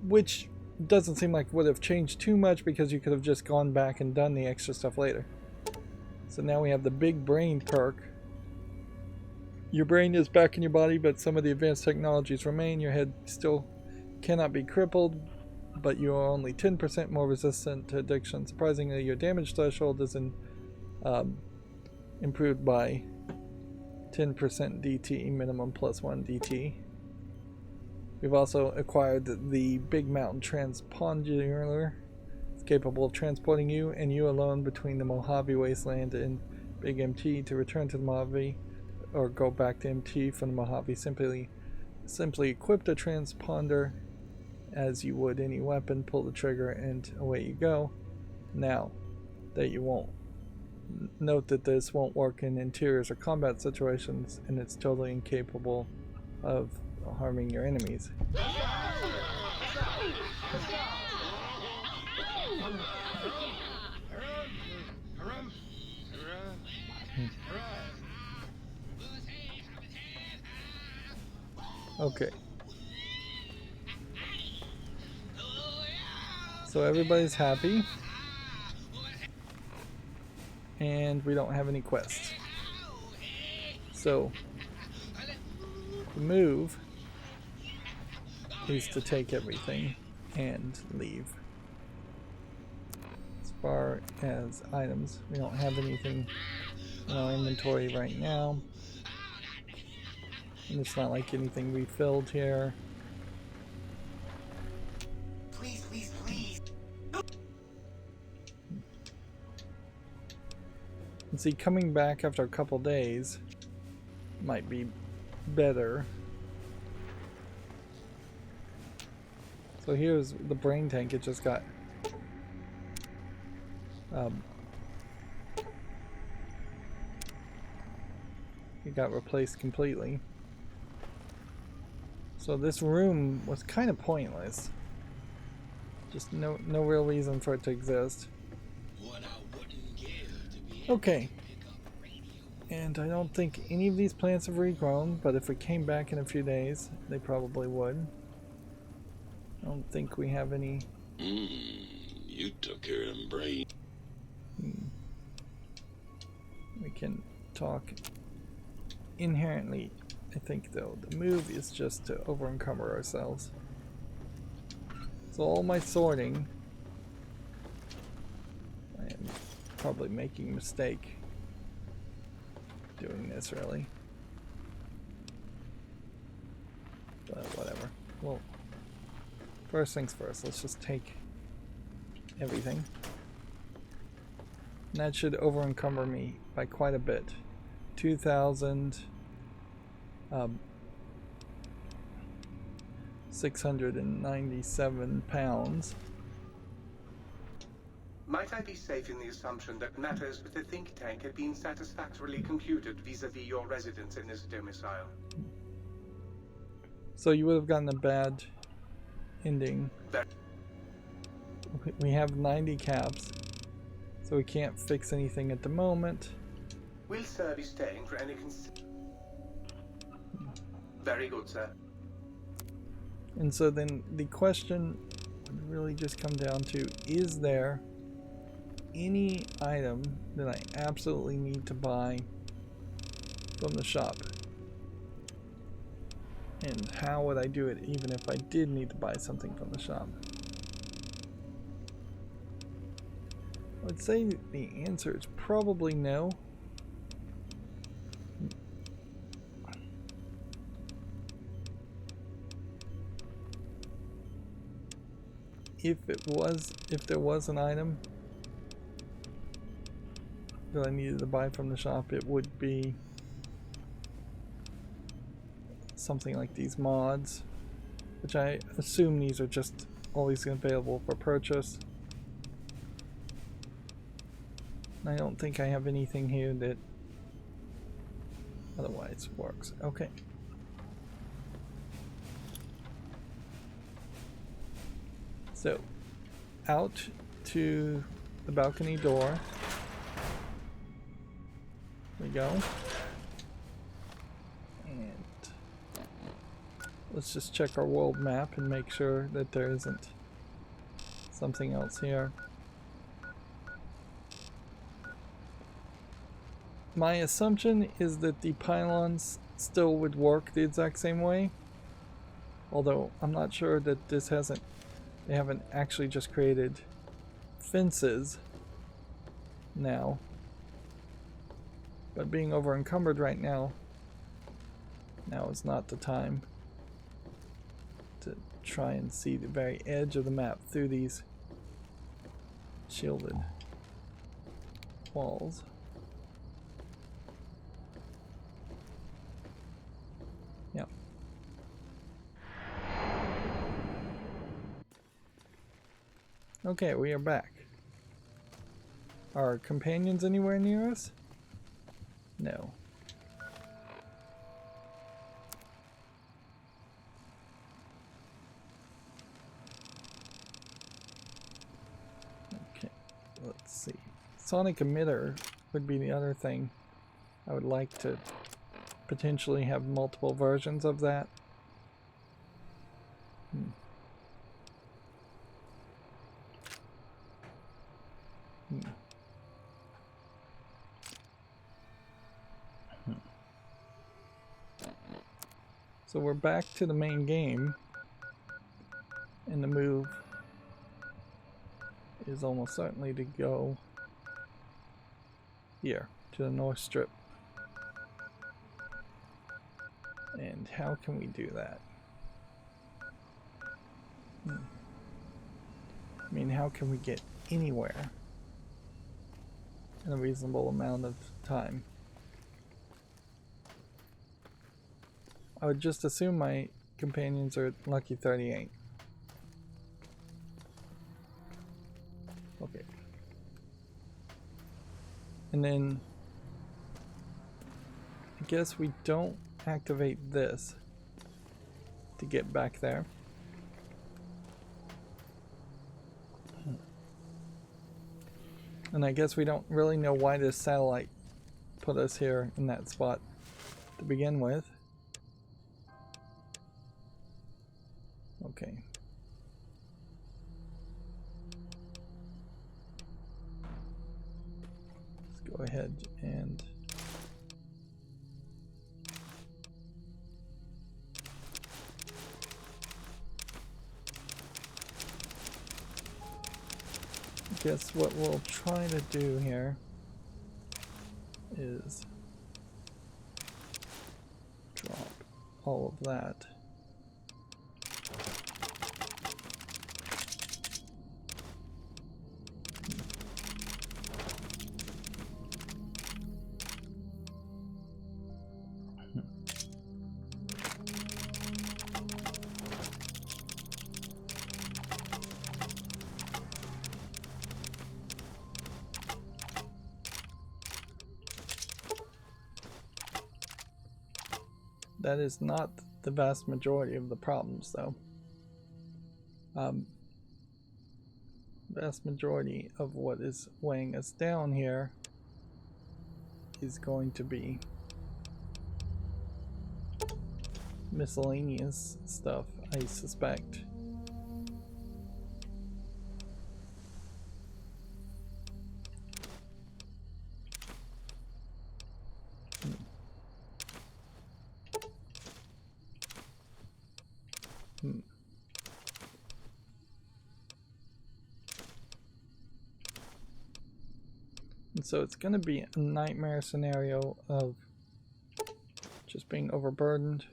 which doesn't seem like would have changed too much because you could have just gone back and done the extra stuff later. So now we have the big brain perk. Your brain is back in your body, but some of the advanced technologies remain. Your head still cannot be crippled, but you are only 10% more resistant to addiction. Surprisingly, your damage threshold is improved by 10% DT, minimum +1 DT. We've also acquired the Big Mountain Transponder. It's capable of transporting you and you alone between the Mojave Wasteland and Big MT. To return to the Mojave or go back to MT from the Mojave, simply equip the transponder as you would any weapon, pull the trigger, and away you go. Now that you won't. Note that this won't work in interiors or combat situations, and it's totally incapable of harming your enemies. Okay. So everybody's happy. And we don't have any quests. So the move is to take everything and leave. As far as items, we don't have anything in our inventory right now. And it's not like anything refilled here. Please, please, please. And see, coming back after a couple days might be better. So here's the brain tank. It just got it got replaced completely. So this room was kind of pointless. Just no real reason for it to exist. Okay. And I don't think any of these plants have regrown, but if we came back in a few days, they probably would. I don't think we have any. You took care of them brain. We can talk. Inherently I think though the move is just to over encumber ourselves. So all my sorting, I am probably making a mistake doing this really. But whatever. Well, first things first, let's just take everything. And that should over encumber me by quite a bit. 2,697 pounds. Might I be safe in the assumption that matters with the think tank have been satisfactorily computed vis-a-vis your residence in this domicile? So you would have gotten a bad ending. We have 90 caps, so we can't fix anything at the moment. Will sir be staying for any Very good, sir. And so then the question would really just come down to, is there any item that I absolutely need to buy from the shop? And how would I do it even if I did need to buy something from the shop? I would say the answer is probably no. If there was an item that I needed to buy from the shop, it would be something like these mods, which I assume these are just always available for purchase. And I don't think I have anything here that otherwise works. Okay. So, out to the balcony door. There we go. And let's just check our world map and make sure that there isn't something else here. My assumption is that the pylons still would work the exact same way, although I'm not sure that they haven't actually just created fences now. But being over encumbered right now is not the time to try and see the very edge of the map through these shielded walls. Yep. Okay, we are back. Are companions anywhere near us? No. Okay, let's see. Sonic emitter would be the other thing. I would like to potentially have multiple versions of that. So we're back to the main game, and the move is almost certainly to go here to the North Strip. And how can we do that? I mean, how can we get anywhere in a reasonable amount of time? I would just assume my companions are lucky 38. Okay. And then I guess we don't activate this to get back there. And I guess we don't really know why this satellite put us here in that spot to begin with. Okay. Let's go ahead and guess what we'll try to do here is drop all of that. That is not the vast majority of the problems, though. Vast majority of what is weighing us down here is going to be miscellaneous stuff, I suspect. And so it's going to be a nightmare scenario of just being overburdened.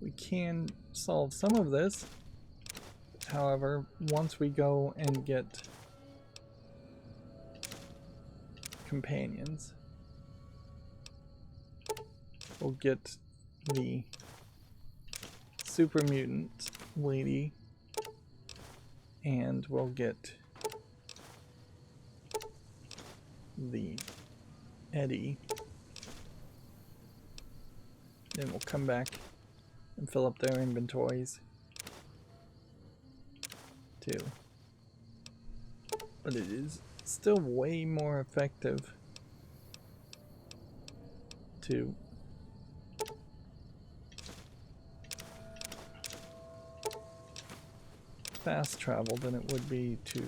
We can solve some of this. However, once we go and get companions, we'll get the super mutant lady, and we'll get the Eddie. Then we'll come back and fill up their inventories too. But it is still way more effective to fast travel than it would be to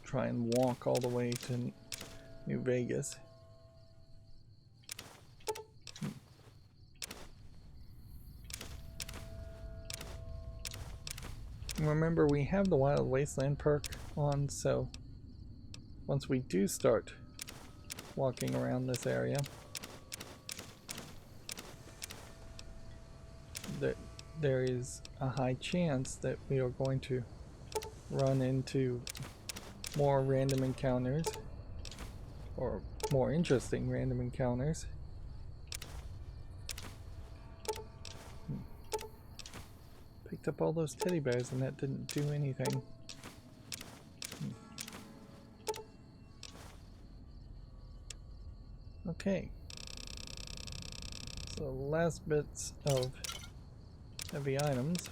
try and walk all the way to New Vegas. Remember, we have the Wild Wasteland perk on, so once we do start walking around this area, there is a high chance that we are going to run into more random encounters, or more interesting random encounters. Picked up all those teddy bears and that didn't do anything. Okay. So last bits of heavy items.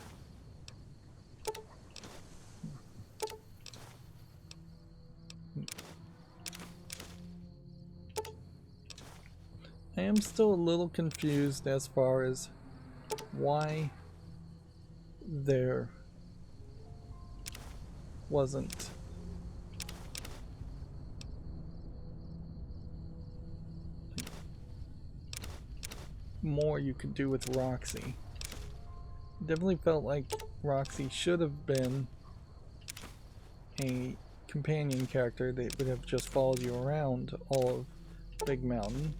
I am still a little confused as far as why there wasn't more you could do with Roxy. Definitely felt like Roxy should have been a companion character that would have just followed you around all of Big Mountain.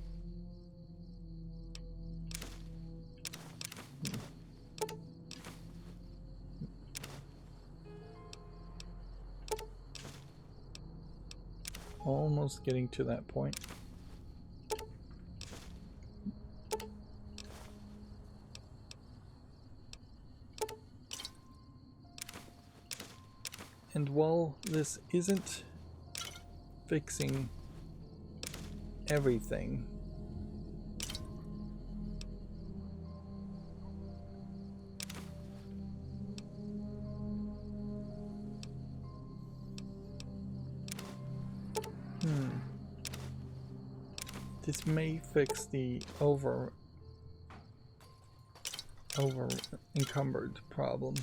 Almost getting to that point. And while this isn't fixing everything, this may fix the over encumbered problem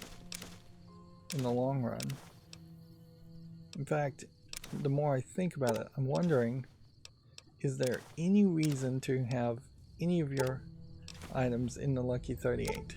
in the long run. In fact, the more I think about it, I'm wondering, is there any reason to have any of your items in the Lucky 38?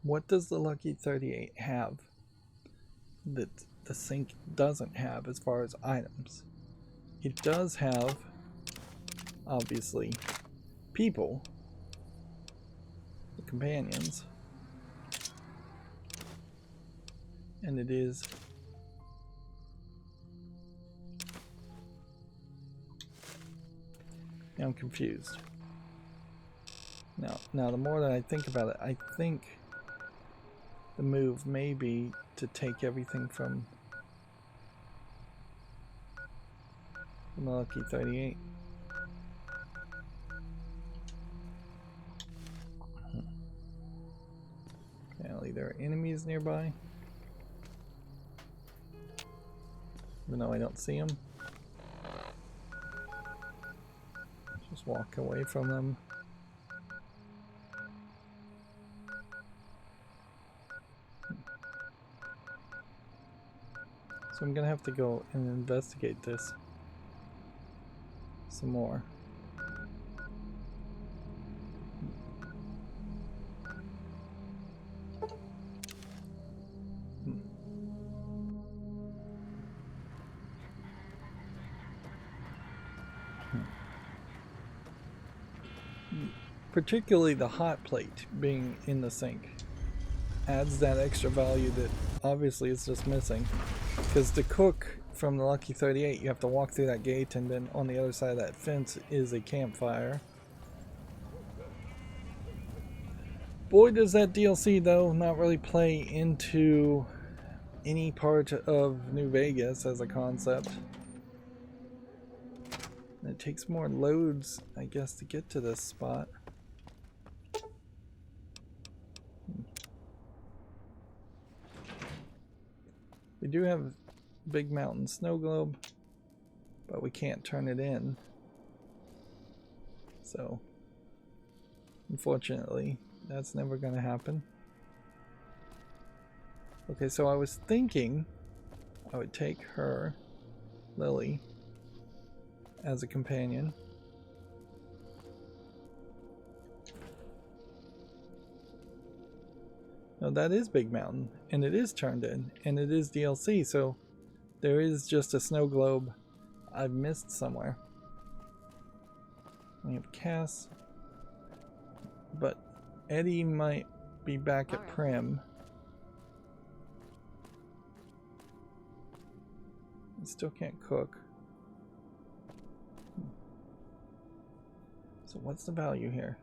What does the Lucky 38 have that the sink doesn't have as far as items? It does have, obviously, people, the companions, and it is now I'm confused. Now the more that I think about it, I think the move may be to take everything from the Lucky 38. Apparently there are enemies nearby. Even though I don't see them. Just walk away from them. So I'm gonna have to go and investigate this some more. Particularly the hot plate being in the sink adds that extra value that obviously is just missing. Because to cook from the Lucky 38, you have to walk through that gate, and then on the other side of that fence is a campfire. Boy, does that DLC, though, not really play into any part of New Vegas as a concept. And it takes more loads, I guess, to get to this spot. We do have Big Mountain Snow Globe, but we can't turn it in. So, unfortunately, that's never going to happen. Okay, so I was thinking I would take her, Lily, as a companion. No, that is Big Mountain, and it is turned in, and it is DLC, so there is just a snow globe I've missed somewhere. We have Cass, but Eddie might be back at Prim. He still can't cook. So what's the value here?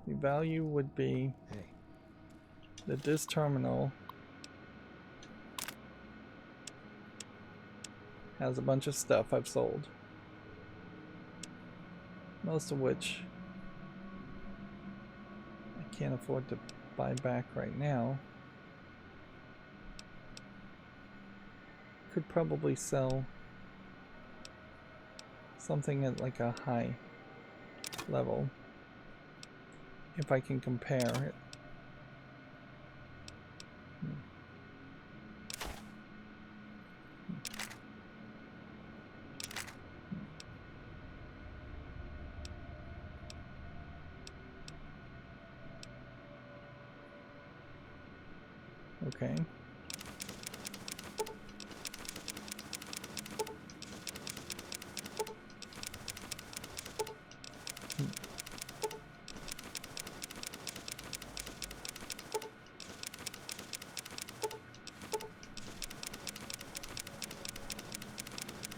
The value would be that this terminal has a bunch of stuff I've sold. Most of which I can't afford to buy back right now. Could probably sell something at like a high level if I can compare it. Okay.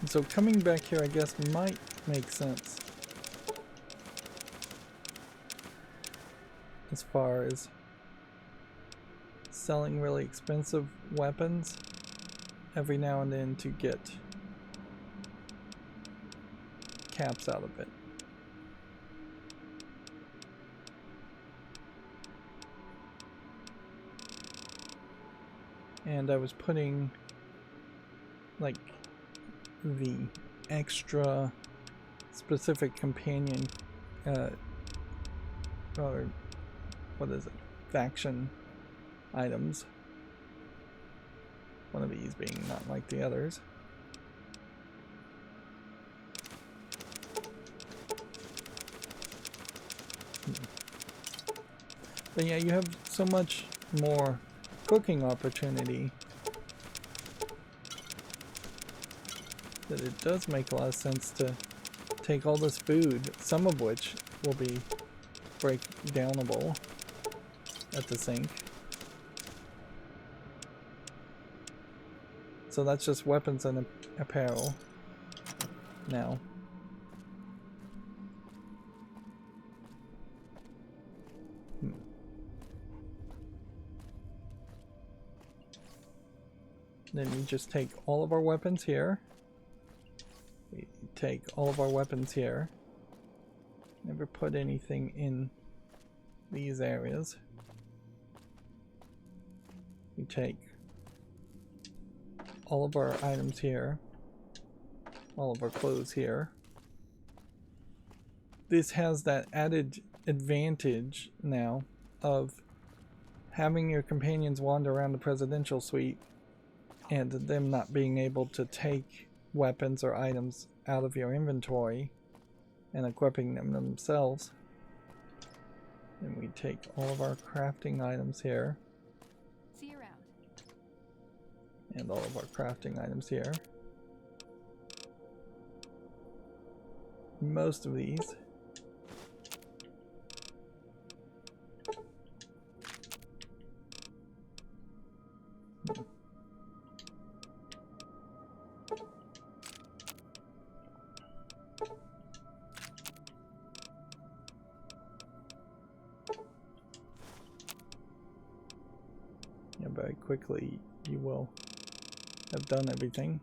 So coming back here, I guess, might make sense as far as selling really expensive weapons every now and then to get caps out of it. And I was putting like the extra specific companion or what is it, faction items, one of these being not like the others. But yeah, you have so much more cooking opportunity that it does make a lot of sense to take all this food, some of which will be breakdownable at the sink. So that's just weapons and apparel now. Then we just take all of our weapons here. We take all of our weapons here. Never put anything in these areas. We take all of our items here. All of our clothes here. This has that added advantage now of having your companions wander around the presidential suite and them not being able to take weapons or items out of your inventory and equipping them themselves. And we take all of our crafting items here. See you around. And all of our crafting items here. Most of these. Yeah, very quickly you will have done everything.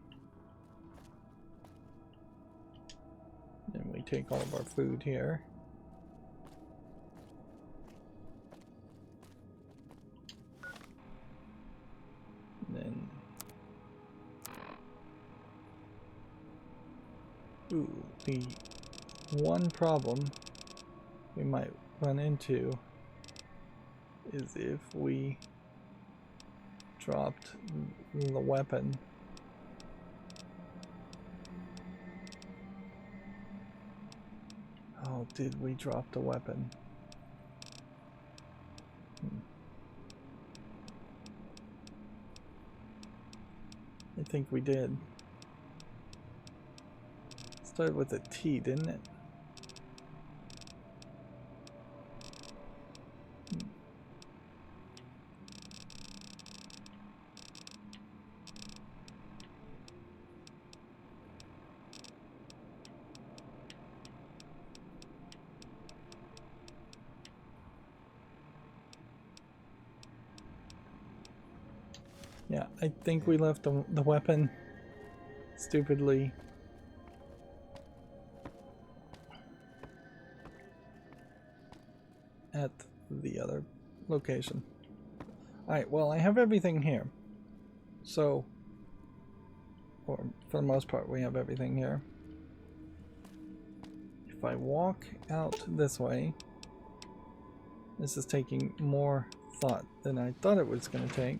Then we take all of our food here. And then, ooh, the one problem we might run into is if we dropped the weapon. Oh, did we drop the weapon? I think we did. Started with a T, didn't it? Yeah, I think we left the weapon stupidly at the other location. Alright, well, I have everything here. So, or for the most part, we have everything here. If I walk out this way, this is taking more thought than I thought it was going to take.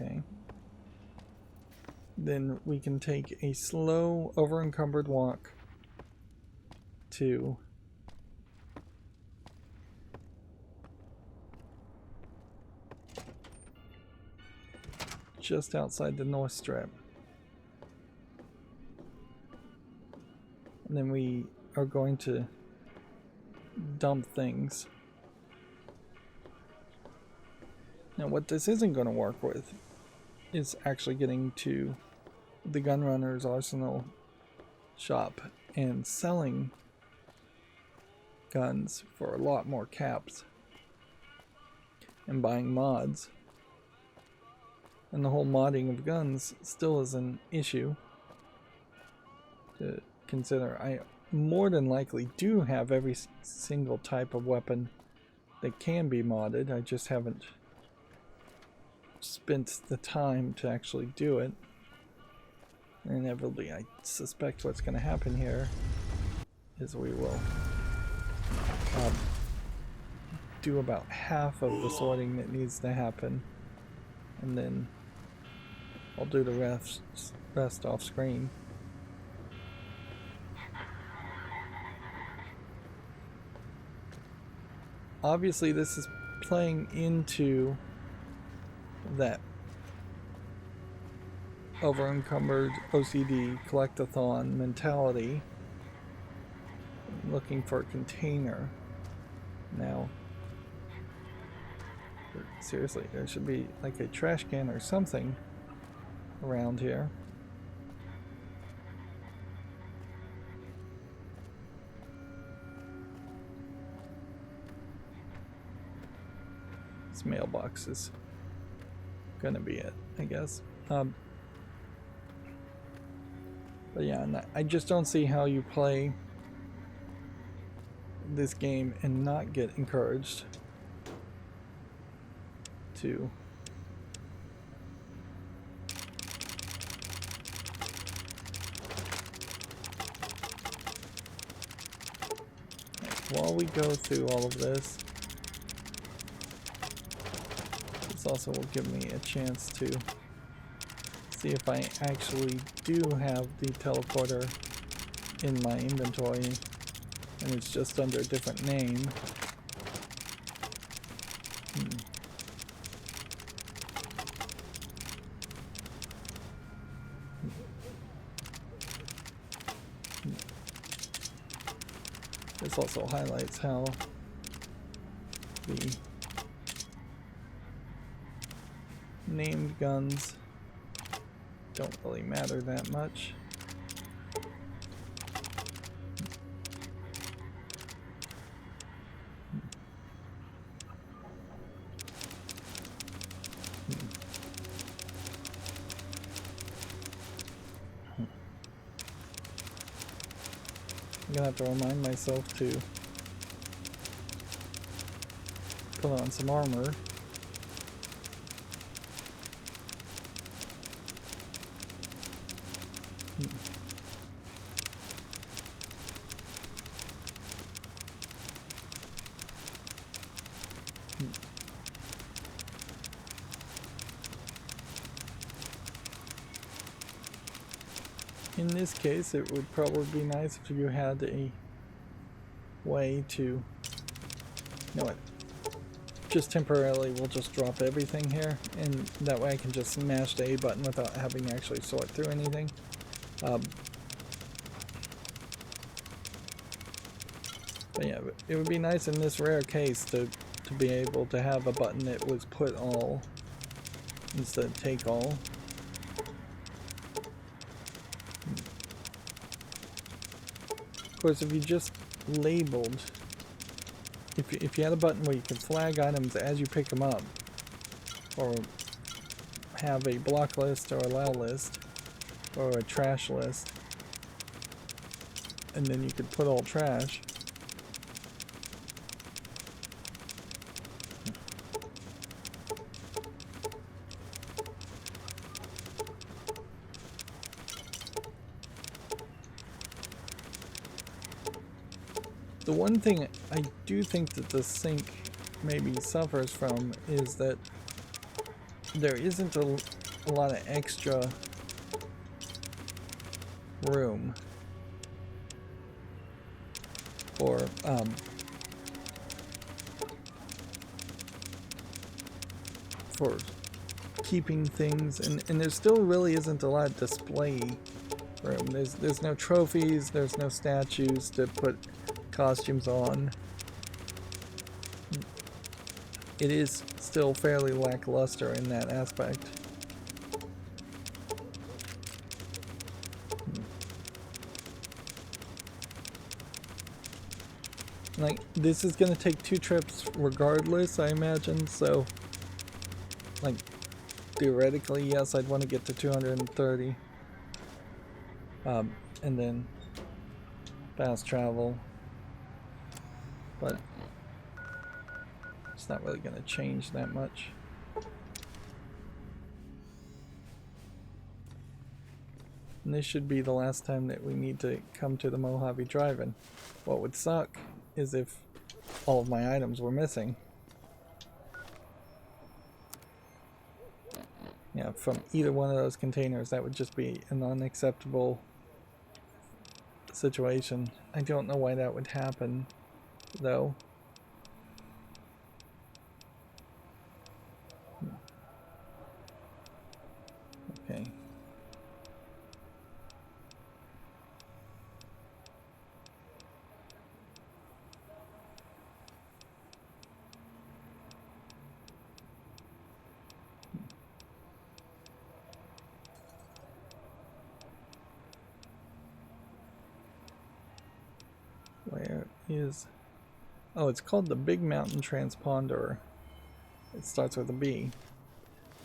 Okay. Then we can take a slow, over-encumbered walk to just outside the North Strip. And then we are going to dump things. Now what this isn't going to work with is actually getting to the Gunrunner's Arsenal shop and selling guns for a lot more caps and buying mods. And the whole modding of guns still is an issue to consider. I more than likely do have every single type of weapon that can be modded. I just haven't spent the time to actually do it. And inevitably, I suspect what's going to happen here is we will do about half of the sorting that needs to happen, and then I'll do the rest off screen. obviously this is playing into that over-encumbered OCD collectathon mentality, looking for a container. Now, seriously, there should be like a trash can or something around here. This mailbox is gonna be it, I guess. But yeah, I just don't see how you play this game and not get encouraged to while we go through all of this. This also will give me a chance to see if I actually do have the teleporter in my inventory and it's just under a different name. This also highlights how the named guns don't really matter that much. I'm gonna have to remind myself to put on some armor. In this case, it would probably be nice if you had a way to, you know what, just temporarily we'll just drop everything here, and that way I can just smash the A button without having to actually sort through anything. But yeah, it would be nice in this rare case to be able to have a button that was put all instead of take all. Of course, if you just labeled, if you had a button where you can flag items as you pick them up, or have a block list or allow list, or a trash list, and then you could put all trash. The one thing I do think that the sink maybe suffers from is that there isn't a lot of extra room for keeping things, and there still really isn't a lot of display room. There's no trophies, there's no statues to put costumes on. It is still fairly lackluster in that aspect. Like, this is gonna take 2 trips regardless, I imagine, so like theoretically, yes, I'd want to get to 230 and then fast travel. But it's not really going to change that much. And this should be the last time that we need to come to the Mojave Drive-In. What would suck is if all of my items were missing. Yeah, from either one of those containers, that would just be an unacceptable situation. I don't know why that would happen, though. Where is... Oh, it's called the Big Mountain Transponder. It starts with a B.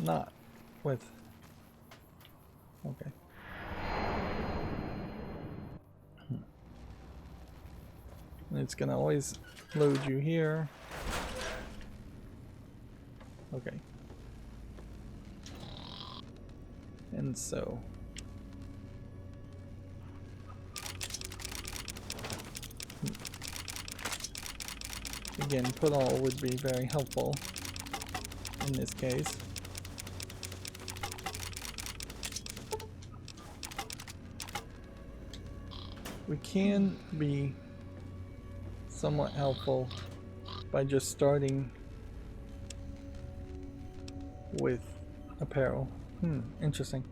Not with... Okay. And it's gonna always load you here. Okay. And so... Again, put all would be very helpful in this case. We can be somewhat helpful by just starting with apparel. Interesting.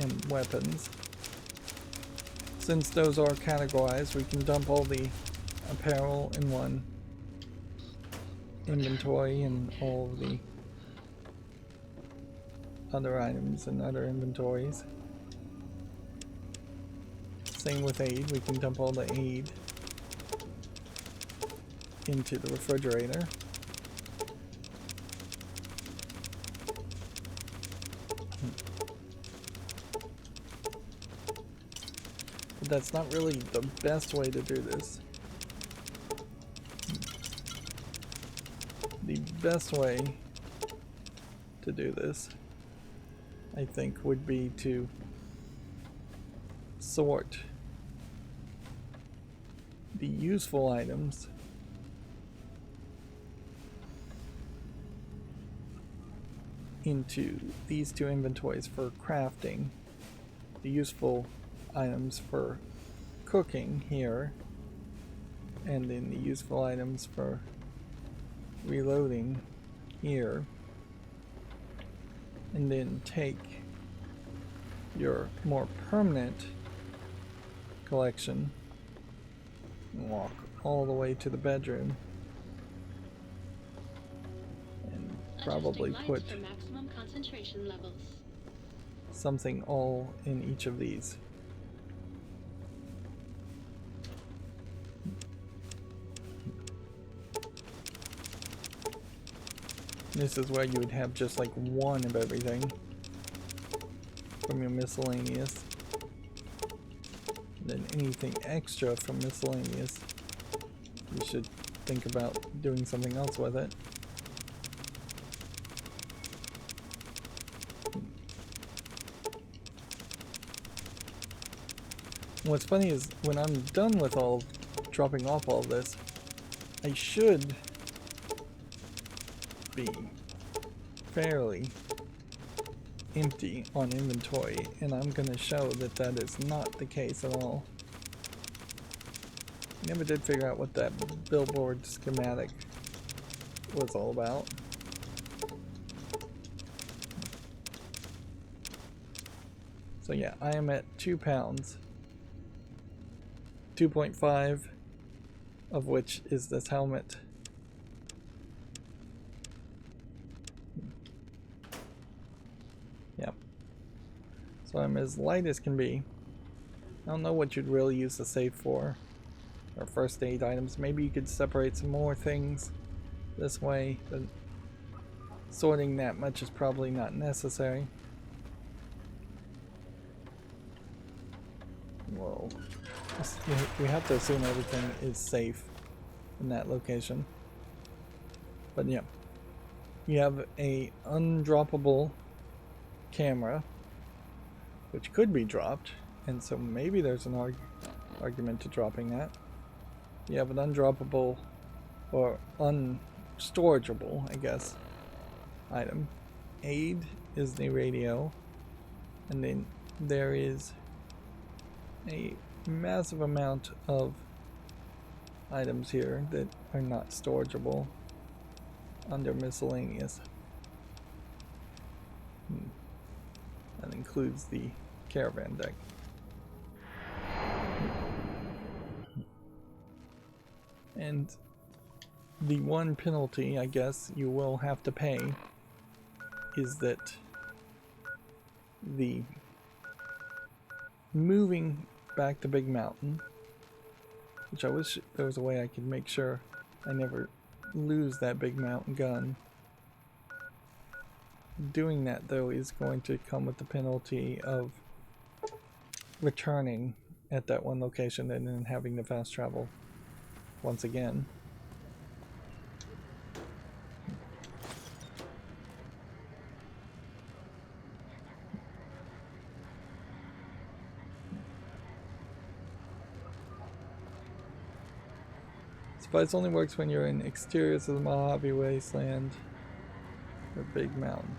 And weapons. Since those are categorized, we can dump all the apparel in one inventory and all of the other items in other inventories. Same with aid, we can dump all the aid into the refrigerator. But that's not really the best way to do this. The best way to do this, I think, would be to sort the useful items into these two inventories for crafting, the useful items for cooking here, and then the useful items for reloading here, and then take your more permanent collection and walk all the way to the bedroom and probably put for maximum concentration levels. something all in each of these. This is where you would have just like one of everything from your miscellaneous. Then anything extra from miscellaneous, you should think about doing something else with it. What's funny is when I'm done with dropping off all of this, I should be fairly empty on inventory, and I'm gonna show that that is not the case at all. Never did figure out what that billboard schematic was all about. So yeah, I am at 2 pounds. 2.5 of which is this helmet. Yep. So I'm as light as can be. I don't know what you'd really use the safe for. Or first aid items. Maybe you could separate some more things this way, but sorting that much is probably not necessary. Whoa. We have to assume everything is safe in that location. But yeah. You have a undroppable camera, which could be dropped, and so maybe there's an argument to dropping that. You have an undroppable, or unstorageable, I guess, item. Aid is the radio, and then there is a massive amount of items here that are not storageable under miscellaneous. That includes the caravan deck. And the one penalty, I guess, you will have to pay is that the moving back to Big Mountain, which I wish there was a way I could make sure I never lose that Big Mountain gun. Doing that though is going to come with the penalty of returning at that one location and then having to fast travel once again. Spice only works when you're in exteriors of the Mojave Wasteland or Big Mountain.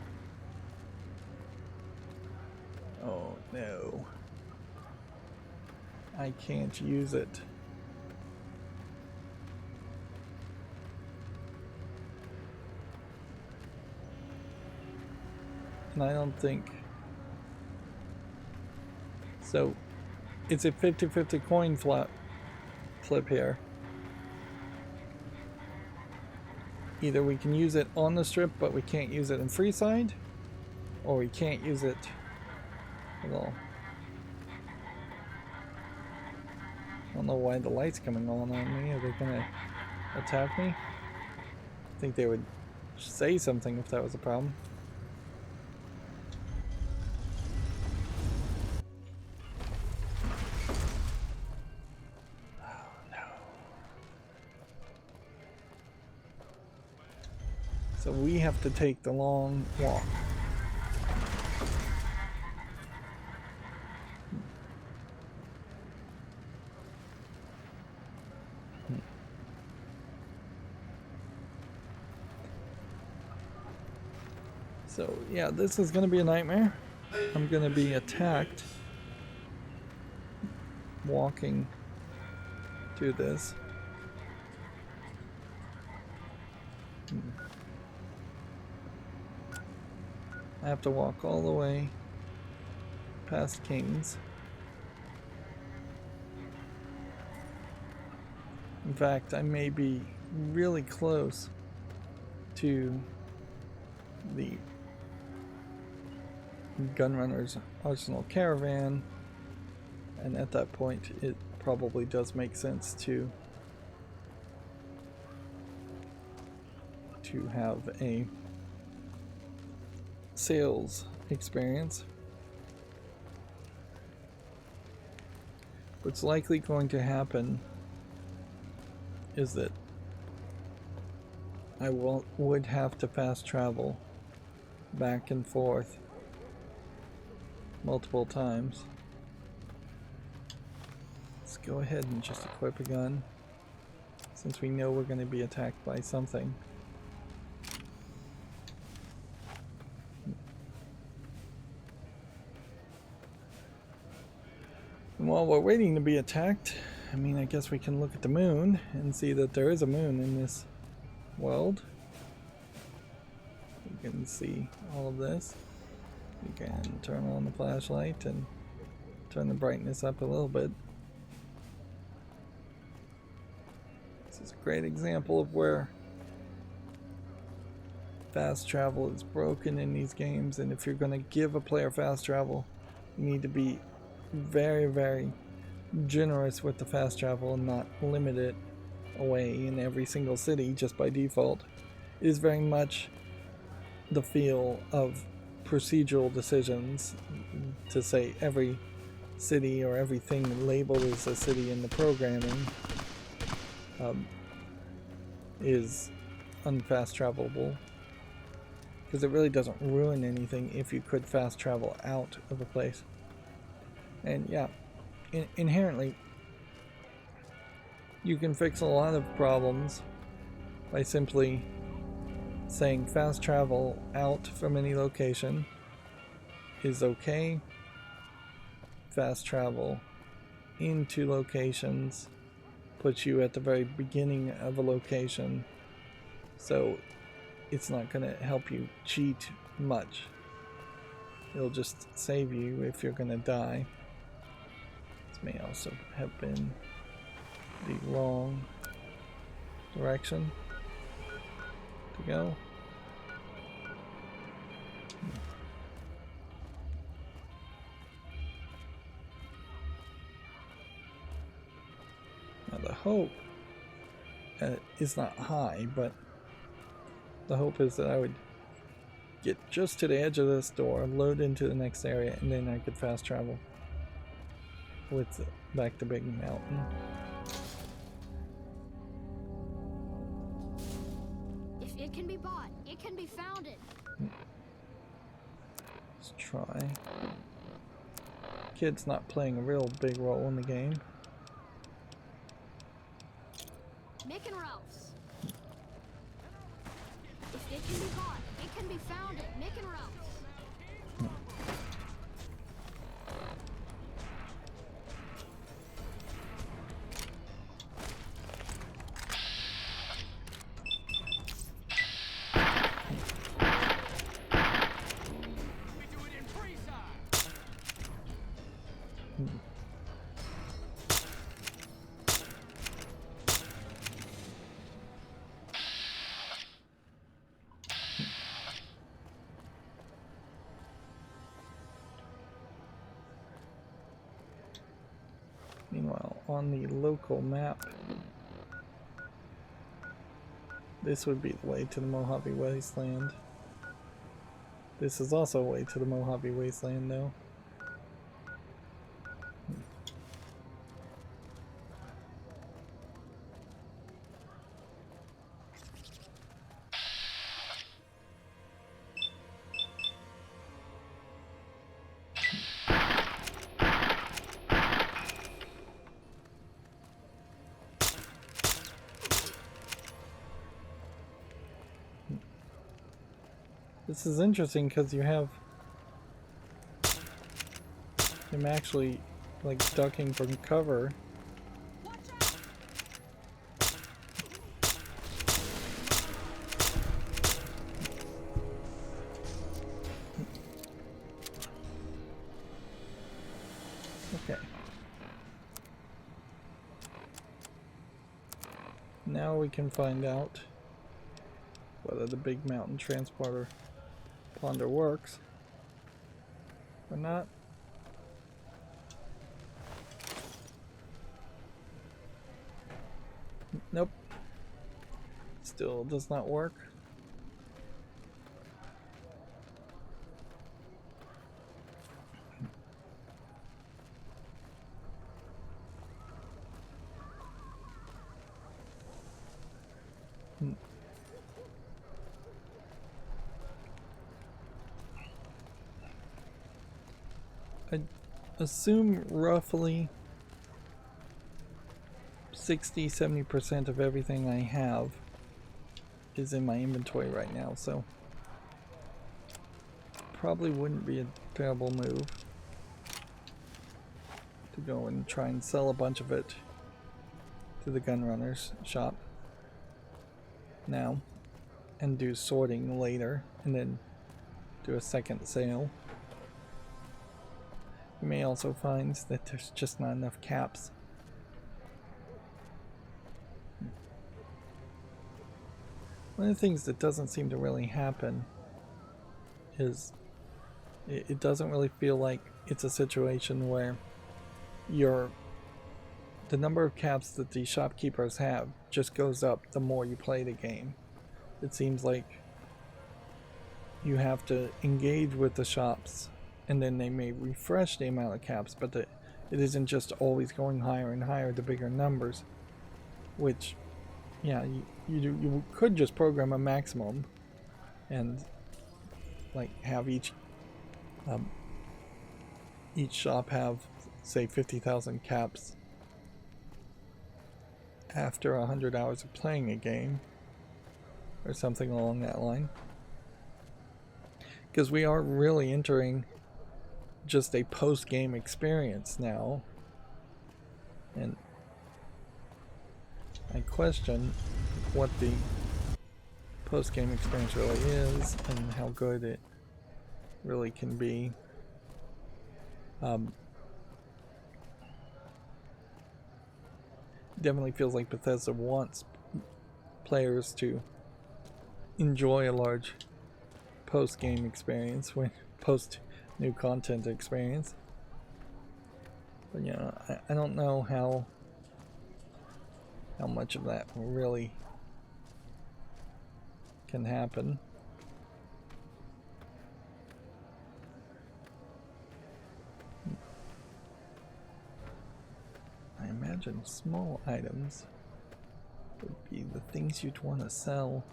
Oh no. I can't use it. And I don't think... So, it's a 50-50 coin flip here. Either we can use it on the strip, but we can't use it in Freeside, or we can't use it at all. I don't know why the light's coming on me. Are they gonna attack me? I think they would say something if that was a problem. So we have to take the long walk. So yeah, this is going to be a nightmare. I'm going to be attacked walking to this. I have to walk all the way past Kings. In fact, I may be really close to the Gunrunner's Arsenal Caravan, and at that point it probably does make sense to have a sales experience. What's likely going to happen is that I would have to fast travel back and forth multiple times. Let's go ahead and just equip a gun, since we know we're going to be attacked by something. And while we're waiting to be attacked, I mean, I guess we can look at the moon and see that there is a moon in this world. You can see all of this. You can turn on the flashlight and turn the brightness up a little bit. This is a great example of where fast travel is broken in these games, and if you're going to give a player fast travel, you need to be very, very generous with the fast travel and not limit it away in every single city just by default. It is very much the feel of procedural decisions to say every city or everything labeled as a city in the programming is unfast travelable, because it really doesn't ruin anything if you could fast travel out of a place. And yeah, inherently you can fix a lot of problems by simply saying fast travel out from any location is okay. Fast travel into locations puts you at the very beginning of a location, so it's not going to help you cheat much. It'll just save you if you're going to die. This may also have been the wrong direction to go. Now the hope is not high, but the hope is that I would get just to the edge of this door, load into the next area, and then I could fast travel with back to Big Mountain. If it can be bought, it can be founded. Let's try. Kid's not playing a real big role in the game. Mick and Ralph's. If it can be bought, it can be founded. Mick and Ralph's. Meanwhile, on the local map, this would be the way to the Mojave Wasteland. This is also a way to the Mojave Wasteland, though. This is interesting because you have him actually like ducking from cover. Okay. Now we can find out whether the Big Mountain Transporter Ponder works or not. Nope. Still does not work. I assume roughly 60-70% of everything I have is in my inventory right now, so probably wouldn't be a terrible move to go and try and sell a bunch of it to the gunrunner's shop now and do sorting later and then do a second sale. You may also find that there's just not enough caps. One of the things that doesn't seem to really happen is it doesn't really feel like it's a situation where the number of caps that the shopkeepers have just goes up the more you play the game. It seems like you have to engage with the shops and then they may refresh the amount of caps, but it isn't just always going higher and higher the bigger numbers, which, yeah, you could just program a maximum and like have each shop have, say, 50,000 caps after 100 hours of playing a game or something along that line, because we are really entering just a post-game experience now, and I question what the post-game experience really is and how good it really can be. Definitely feels like Bethesda wants players to enjoy a large post-game experience, when post-new content experience. But yeah, I don't know how how much of that really can happen. I imagine small items would be the things you'd want to sell.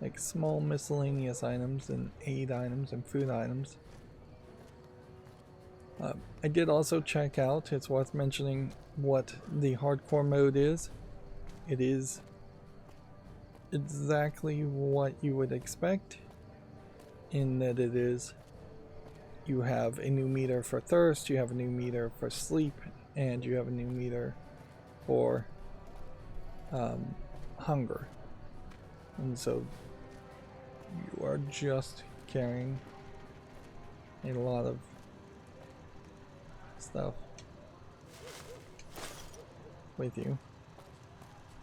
Like small miscellaneous items and aid items and food items. I did also check out, it's worth mentioning, what the hardcore mode is. It is exactly what you would expect, in that it is, you have a new meter for thirst, you have a new meter for sleep, and you have a new meter for hunger. And so you are just carrying a lot of stuff with you.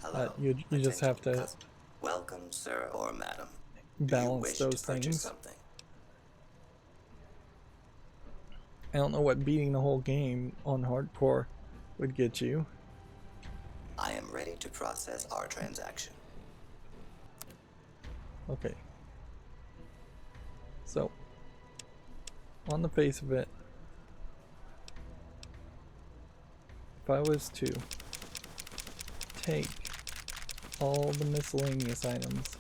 Hello, you just have to welcome, sir or madam. balance those things. Something? I don't know what beating the whole game on hardcore would get you. I am ready to process our transaction. Okay. So, on the face of it, if I was to take all the miscellaneous items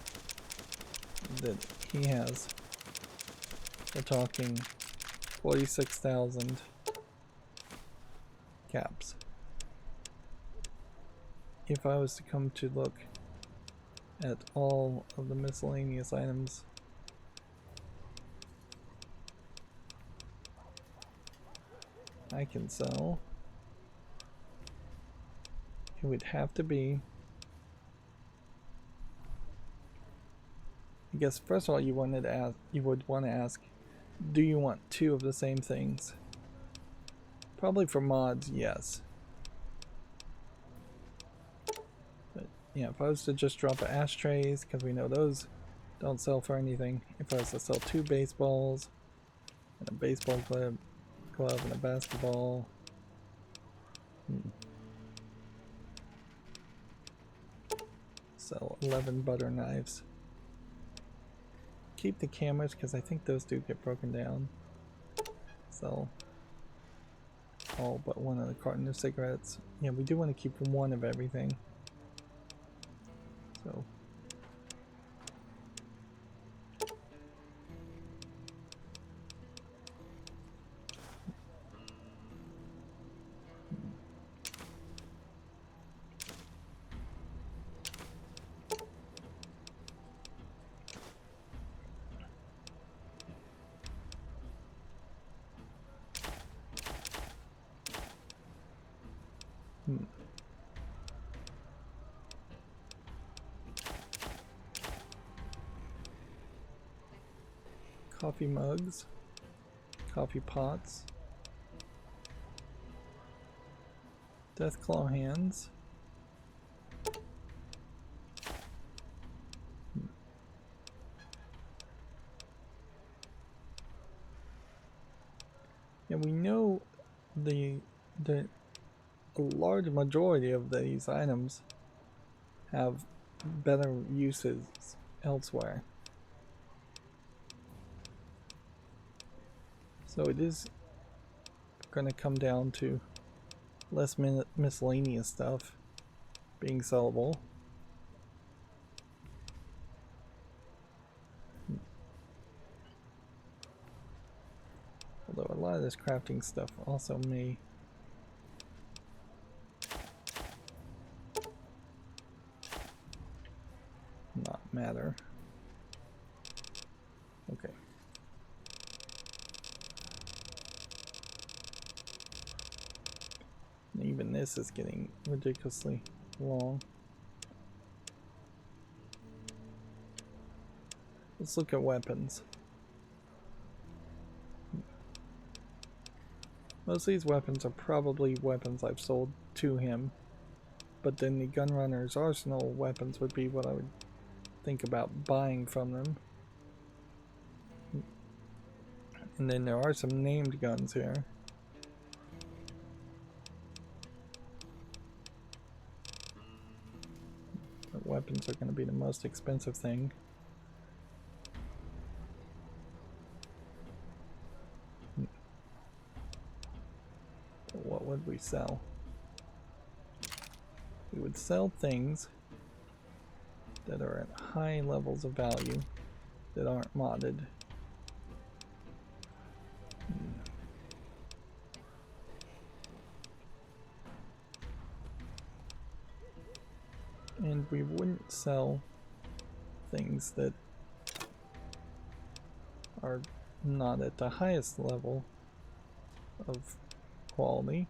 that he has, we're talking 46,000 caps. If I was to come to look at all of the miscellaneous items I can sell, it would have to be, I guess first of all you would want to ask, do you want two of the same things? Probably for mods, yes. But yeah, if I was to just drop ashtrays, because we know those don't sell for anything. If I was to sell 2 baseballs and a baseball glove and a basketball. Sell 11 butter knives. Keep the cameras because I think those do get broken down. Sell all but one of the carton of cigarettes. Yeah, we do want to keep one of everything. So coffee mugs, coffee pots, deathclaw hands, and we know the a large majority of these items have better uses elsewhere. So it is going to come down to less miscellaneous stuff being sellable. Although a lot of this crafting stuff also may not matter. Okay. Even this is getting ridiculously long. Let's look at weapons. Most of these weapons are probably weapons I've sold to him, but then the Gunrunner's arsenal weapons would be what I would think about buying from them. And then there are some named guns here. weapons are going to be the most expensive thing. But what would we sell? We would sell things that are at high levels of value that aren't modded. And we wouldn't sell things that are not at the highest level of quality.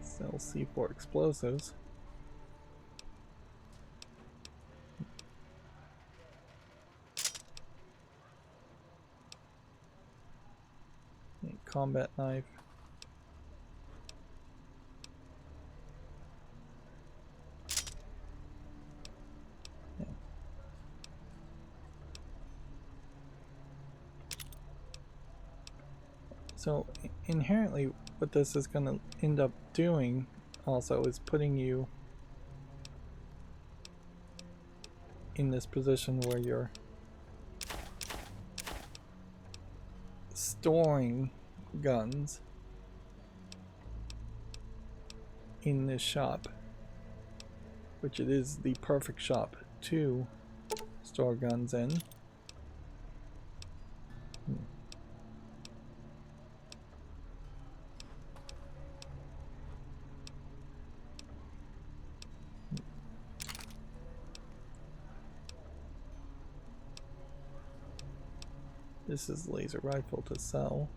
Sell C4 explosives. A combat knife. Yeah. So inherently what this is going to end up doing also is putting you in this position where you're storing guns in this shop, which it is the perfect shop to store guns in. This is laser rifle to sell.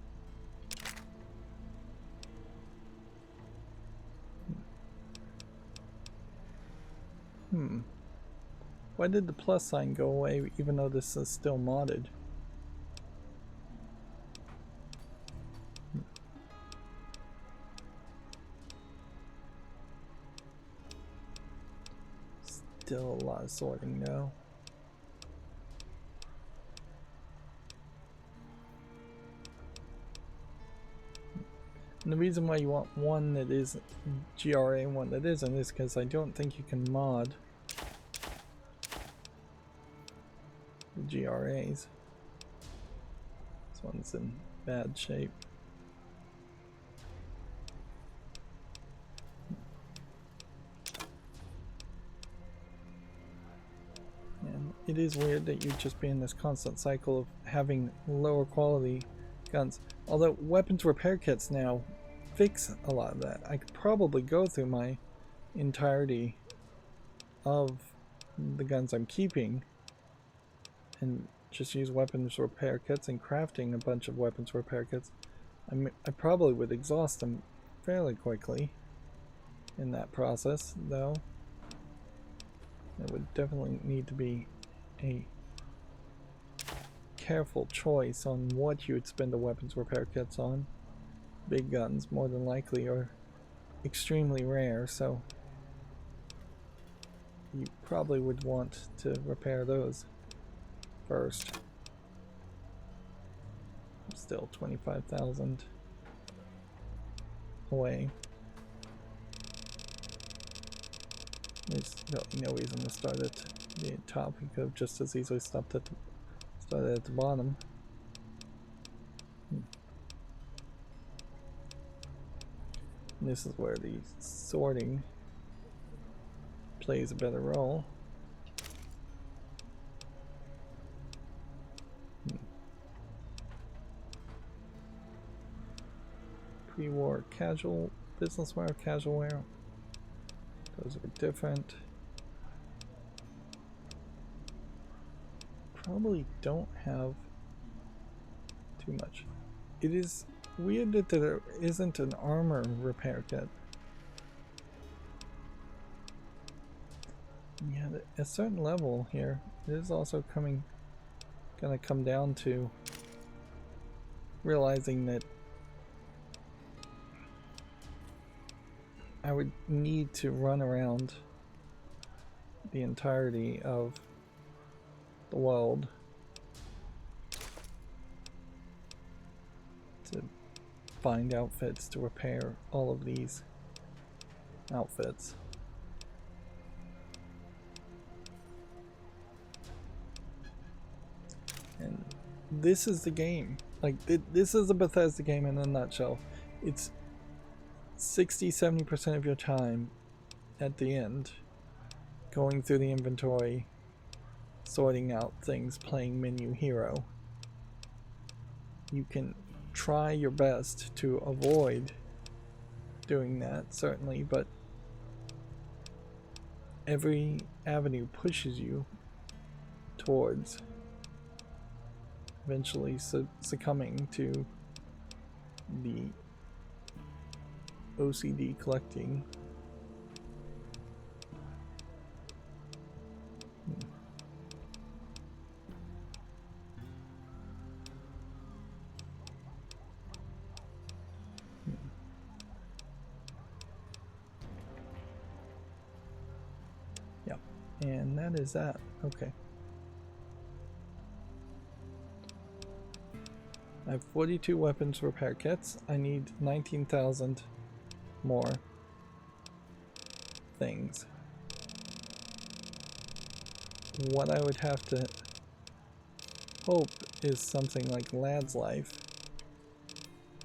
Why did the plus sign go away even though this is still modded? Still a lot of sorting though. And the reason why you want one that is GRA and one that isn't is because I don't think you can mod the GRAs. This one's in bad shape. And it is weird that you'd just be in this constant cycle of having lower quality guns. Although weapons repair kits now fix a lot of that. I could probably go through my entirety of the guns I'm keeping and just use weapons repair kits and crafting a bunch of weapons repair kits. I probably would exhaust them fairly quickly in that process, though. It would definitely need to be a careful choice on what you would spend the weapons repair kits on. Big guns, more than likely, are extremely rare, so you probably would want to repair those first. Still 25,000 away. There's no reason to start at the top. You could have just as easily started at the bottom. And this is where the sorting plays a better role. Pre-war casual, business wear, casual wear. Those are different. Probably don't have too much. It is weird that there isn't an armor repair kit. Yeah, at a certain level here, it is also gonna come down to realizing that I would need to run around the entirety of the world to find outfits to repair all of these outfits. And this is the game. Like, this is a Bethesda game in a nutshell. It's 60-70% of your time at the end going through the inventory, sorting out things, playing menu hero. You can try your best to avoid doing that, certainly, but every avenue pushes you towards eventually succumbing to the OCD collecting. Yep, and that is that. Okay. I have 42 weapons repair kits. I need 19,000 more things. What I would have to hope is something like Lad's Life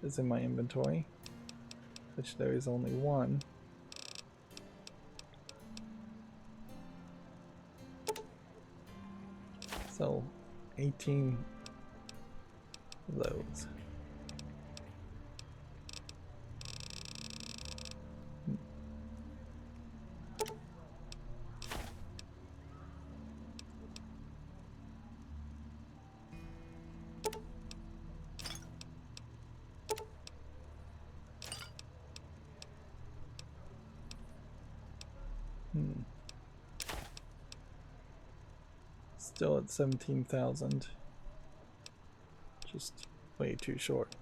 is in my inventory, which there is only one. So 18 of those. Still at 17,000. Just way too short.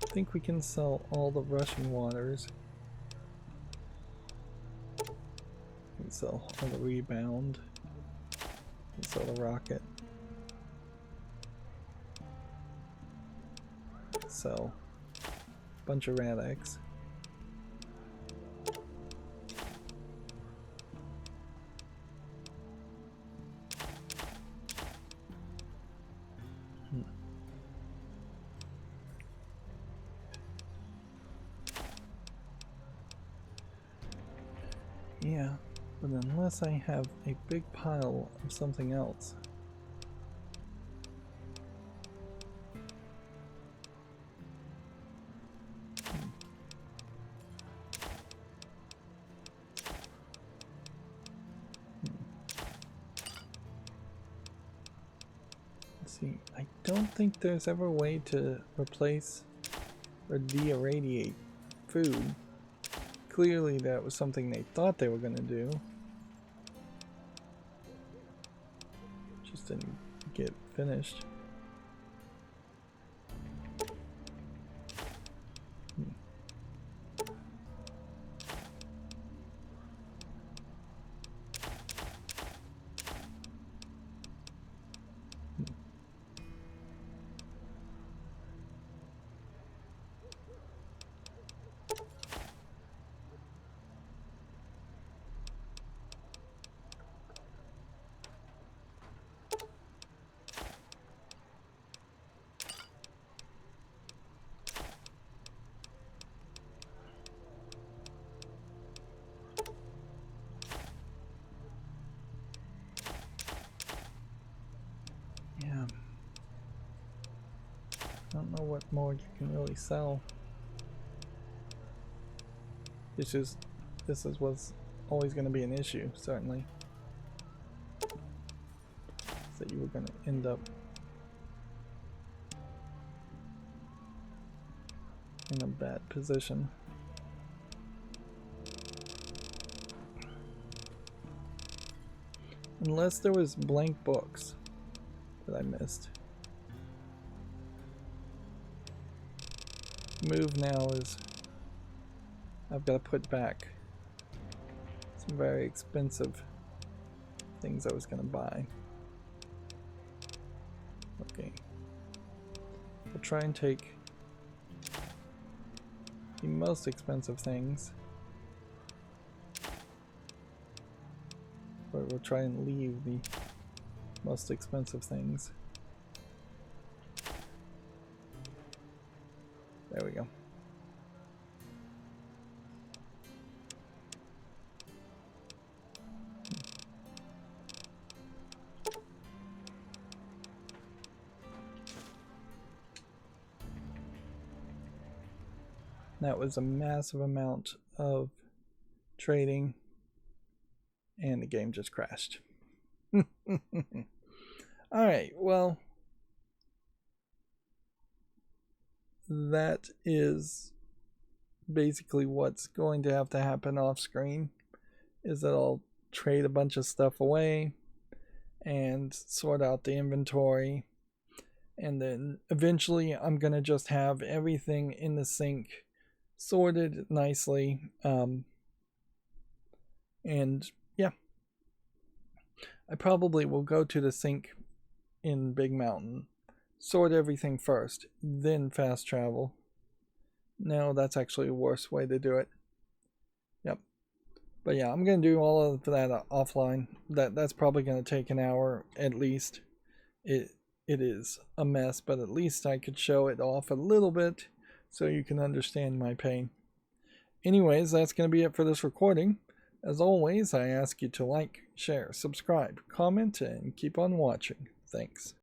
I think we can sell all the rushing waters. We can sell all the rebound. We can sell the rocket. Sell a bunch of Rad-X. Yeah, but unless I have a big pile of something else. Let's see, I don't think there's ever a way to replace or de-irradiate food. Clearly that was something they thought they were going to do. Just didn't get finished. Yeah. I don't know what more you can really sell. It's just, this is what's always going to be an issue, certainly. Is that you were going to end up in a bad position. Unless there was blank books that I missed. Move now is I've got to put back some very expensive things I was going to buy. Okay. We'll try and take the most expensive things. But we'll try and leave the most expensive things. There we go. That was a massive amount of trading, and the game just crashed. Alright, well, that is basically what's going to have to happen off screen, is that I'll trade a bunch of stuff away and sort out the inventory, and then eventually I'm going to just have everything in the sink sorted nicely, and yeah, I probably will go to the sink in Big Mountain, sort everything first, then fast travel. No, that's actually a worse way to do it. Yep. But yeah, I'm going to do all of that offline. That's probably going to take an hour at least. It is a mess, but at least I could show it off a little bit so you can understand my pain. Anyways, that's going to be it for this recording. As always, I ask you to like, share, subscribe, comment, and keep on watching. Thanks.